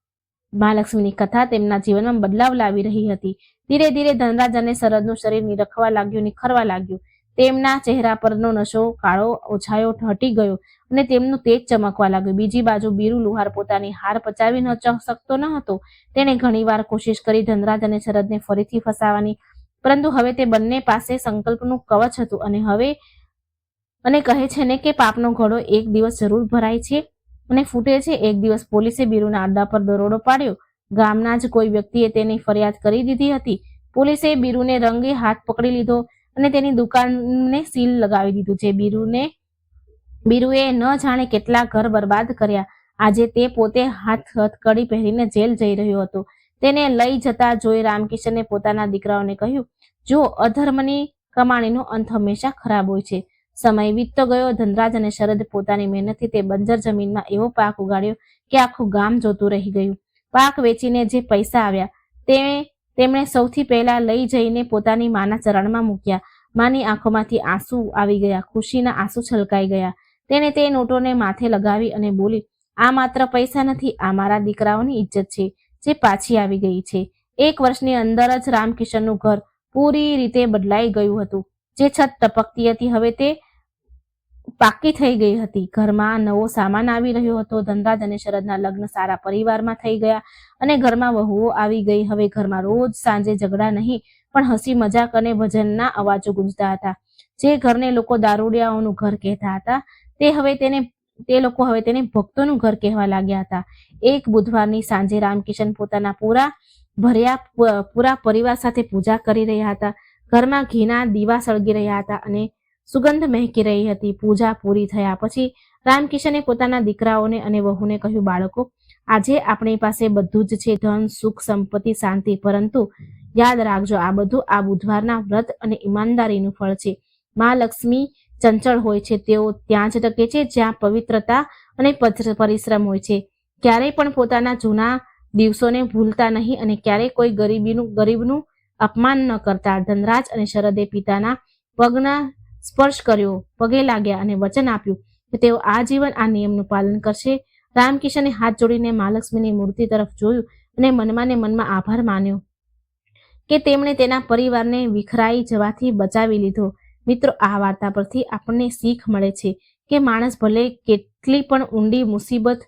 [SPEAKER 1] મહાલક્ષ્મીની કથા તેમના જીવનમાં બદલાવ લાવી રહી હતી. ધીરે ધીરે ધનરાજ અને શરદનું શરીર નિરખવા લાગ્યું, નિખરવા લાગ્યું. તેમના ચહેરા પરનો નશો કાળો ઓછાયો હટી ગયો અને તેમનું તેજ ચમકવા લાગ્યું. બીજી બાજુ બીરુ લુહાર પોતાની હાર પચાવી ન શકતો ન હતો. તેણે ઘણીવાર કોશિશ કરી ધનરાજ અને શરદને ફરીથી ફસાવાની, પરંતુ હવે તે બંને પાસે સંકલ્પનું કવચ હતું અને કહે છે ને કે પાપનો ઘડો એક દિવસ જરૂર ભરાય છે અને ફૂટે છે. એક દિવસ પોલીસે બીરુના અડ્ડા પર દરોડો પાડ્યો. ગામના જ કોઈ વ્યક્તિએ તેની ફરિયાદ કરી દીધી હતી. પોલીસે બીરુને રંગે હાથ પકડી લીધો અને તેની દુકાનને સીલ લગાવી દીધું. બીરુએ ન જાણે કેટલા ઘર બરબાદ કર્યા. આજે તે પોતે હથકડી પહેરીને જેલ જઈ રહ્યો હતો. તેને લઈ જતા જોઈ રામકિશને પોતાના દીકરાઓને કહ્યું, જો અધર્મની કમાણીનો અંત હંમેશા ખરાબ હોય છે. સમય વીતતો ગયો. ધનરાજ અને શરદ પોતાની મહેનતથી તે બંજર જમીનમાં એવો પાક ઉગાડ્યો કે આખું ગામ જોતું રહી ગયું. પાક વેચીને જે પૈસા આવ્યા તેમણે સૌથી પહેલા લઈ જઈને પોતાની માના ચરણમાં મૂક્યા. માની આંખોમાંથી આંસુ આવી ગયા, ખુશીના આંસુ છલકાઈ ગયા. તેણે તે નોટોને માથે લગાવી અને બોલી, આ માત્ર પૈસા નથી, આ મારા દીકરાઓની ઇજ્જત છે જે પાછી આવી ગઈ છે. 1 વર્ષની અંદર જ રામકિશનનું ઘર પૂરી રીતે બદલાઈ ગયું હતું. જે છત ટપકતી હતી હવે તે પાકી થઈ ગઈ હતી. ઘરમાં નવો સામાન આવી રહ્યો હતો. ધનરાજ અને શરદના લગ્ન સારા પરિવારમાં થઈ ગયા અને ઘરમાં વહુઓ આવી ગઈ. હવે ઘરમાં રોજ સાંજે ઝઘડા નહીં પણ હસી મજાક અને ભજનના અવાજો ગુંજતા હતા. જે ઘરને લોકો દારૂડિયાઓનું ઘર કહેતા હતા તે લોકો હવે તેને ભક્તોનું ઘર કહેવા લાગ્યા હતા. એક બુધવારની સાંજે રામકિશન પોતાના પૂરા પરિવાર સાથે પૂજા કરી રહ્યા હતા. ઘરમાં ઘીના દીવા સળગી રહ્યા હતા અને સુગંધ મહેકી રહી હતી. પૂજા પૂરી થયા પછી રામકિશને પોતાના દીકરાઓને અને વહુને કહ્યું, બાળકો, આજે આપણી પાસે બધું જ છે, ધન, સુખ, સંપત્તિ, શાંતિ, પરંતુ યાદ રાખજો, આ બધું આ બુધવારના વ્રત અને ઈમાનદારીનું ફળ છે. મહાલક્ષ્મી ચંચળ હોય છે. તેઓ ત્યાં જ ટકે છે જ્યાં પવિત્રતા અને પરિશ્રમ હોય છે. ક્યારેય પણ પોતાના જૂના દિવસોને ભૂલતા નહીં અને ક્યારેય કોઈ ગરીબનું અપમાન ન કરતા. ધનરાજ અને શરદે પિતાના પગે લાગ્યા અને વચન આપ્યું કે તેઓ આજીવન આ નિયમનું પાલન કરશે. રામકિશને હાથ જોડીને મહાલક્ષ્મીની મૂર્તિ તરફ જોયું અને મનમાં આભાર માન્યો કે તેમણે તેના પરિવારને વિખરાઈ જવાથી બચાવી લીધો. મિત્રો, આ વાર્તા પરથી આપણને શીખ મળે છે કે માણસ ભલે કેટલી પણ ઊંડી મુસીબત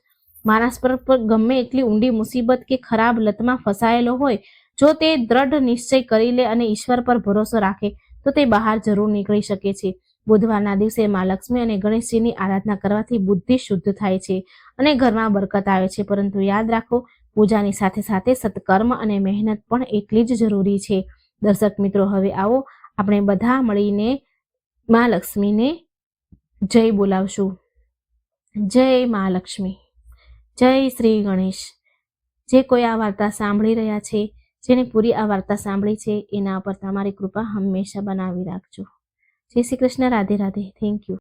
[SPEAKER 1] ગમે એટલી ઊંડી મુસીબત કે ખરાબ લતમાં ફસાયેલો હોય, જો તે દ્રઢ નિશ્ચય કરી લે અને ઈશ્વર પર ભરોસો રાખે તો તે બહાર જરૂર નીકળી શકે છે. બુધવારના દિવસે મા લક્ષ્મી અને ગણેશજીની આરાધના કરવાથી બુદ્ધિ શુદ્ધ થાય છે અને ઘરમાં બરકત આવે છે. પરંતુ યાદ રાખો, પૂજાની સાથે સાથે સત્કર્મ અને મહેનત પણ એટલી જ જરૂરી છે. દર્શક મિત્રો, હવે આવો આપણે બધા મળીને મા લક્ષ્મીને જય બોલાવશું. જય મહાલક્ષ્મી, જય શ્રી ગણેશ. જે કોઈ આ વાર્તા સાંભળી રહ્યા છે, જેને પૂરી આ વાર્તા સાંભળી છે, એના પર તમારી કૃપા હંમેશા બનાવી રાખજો. જય શ્રી કૃષ્ણ. રાધે રાધે. Thank you.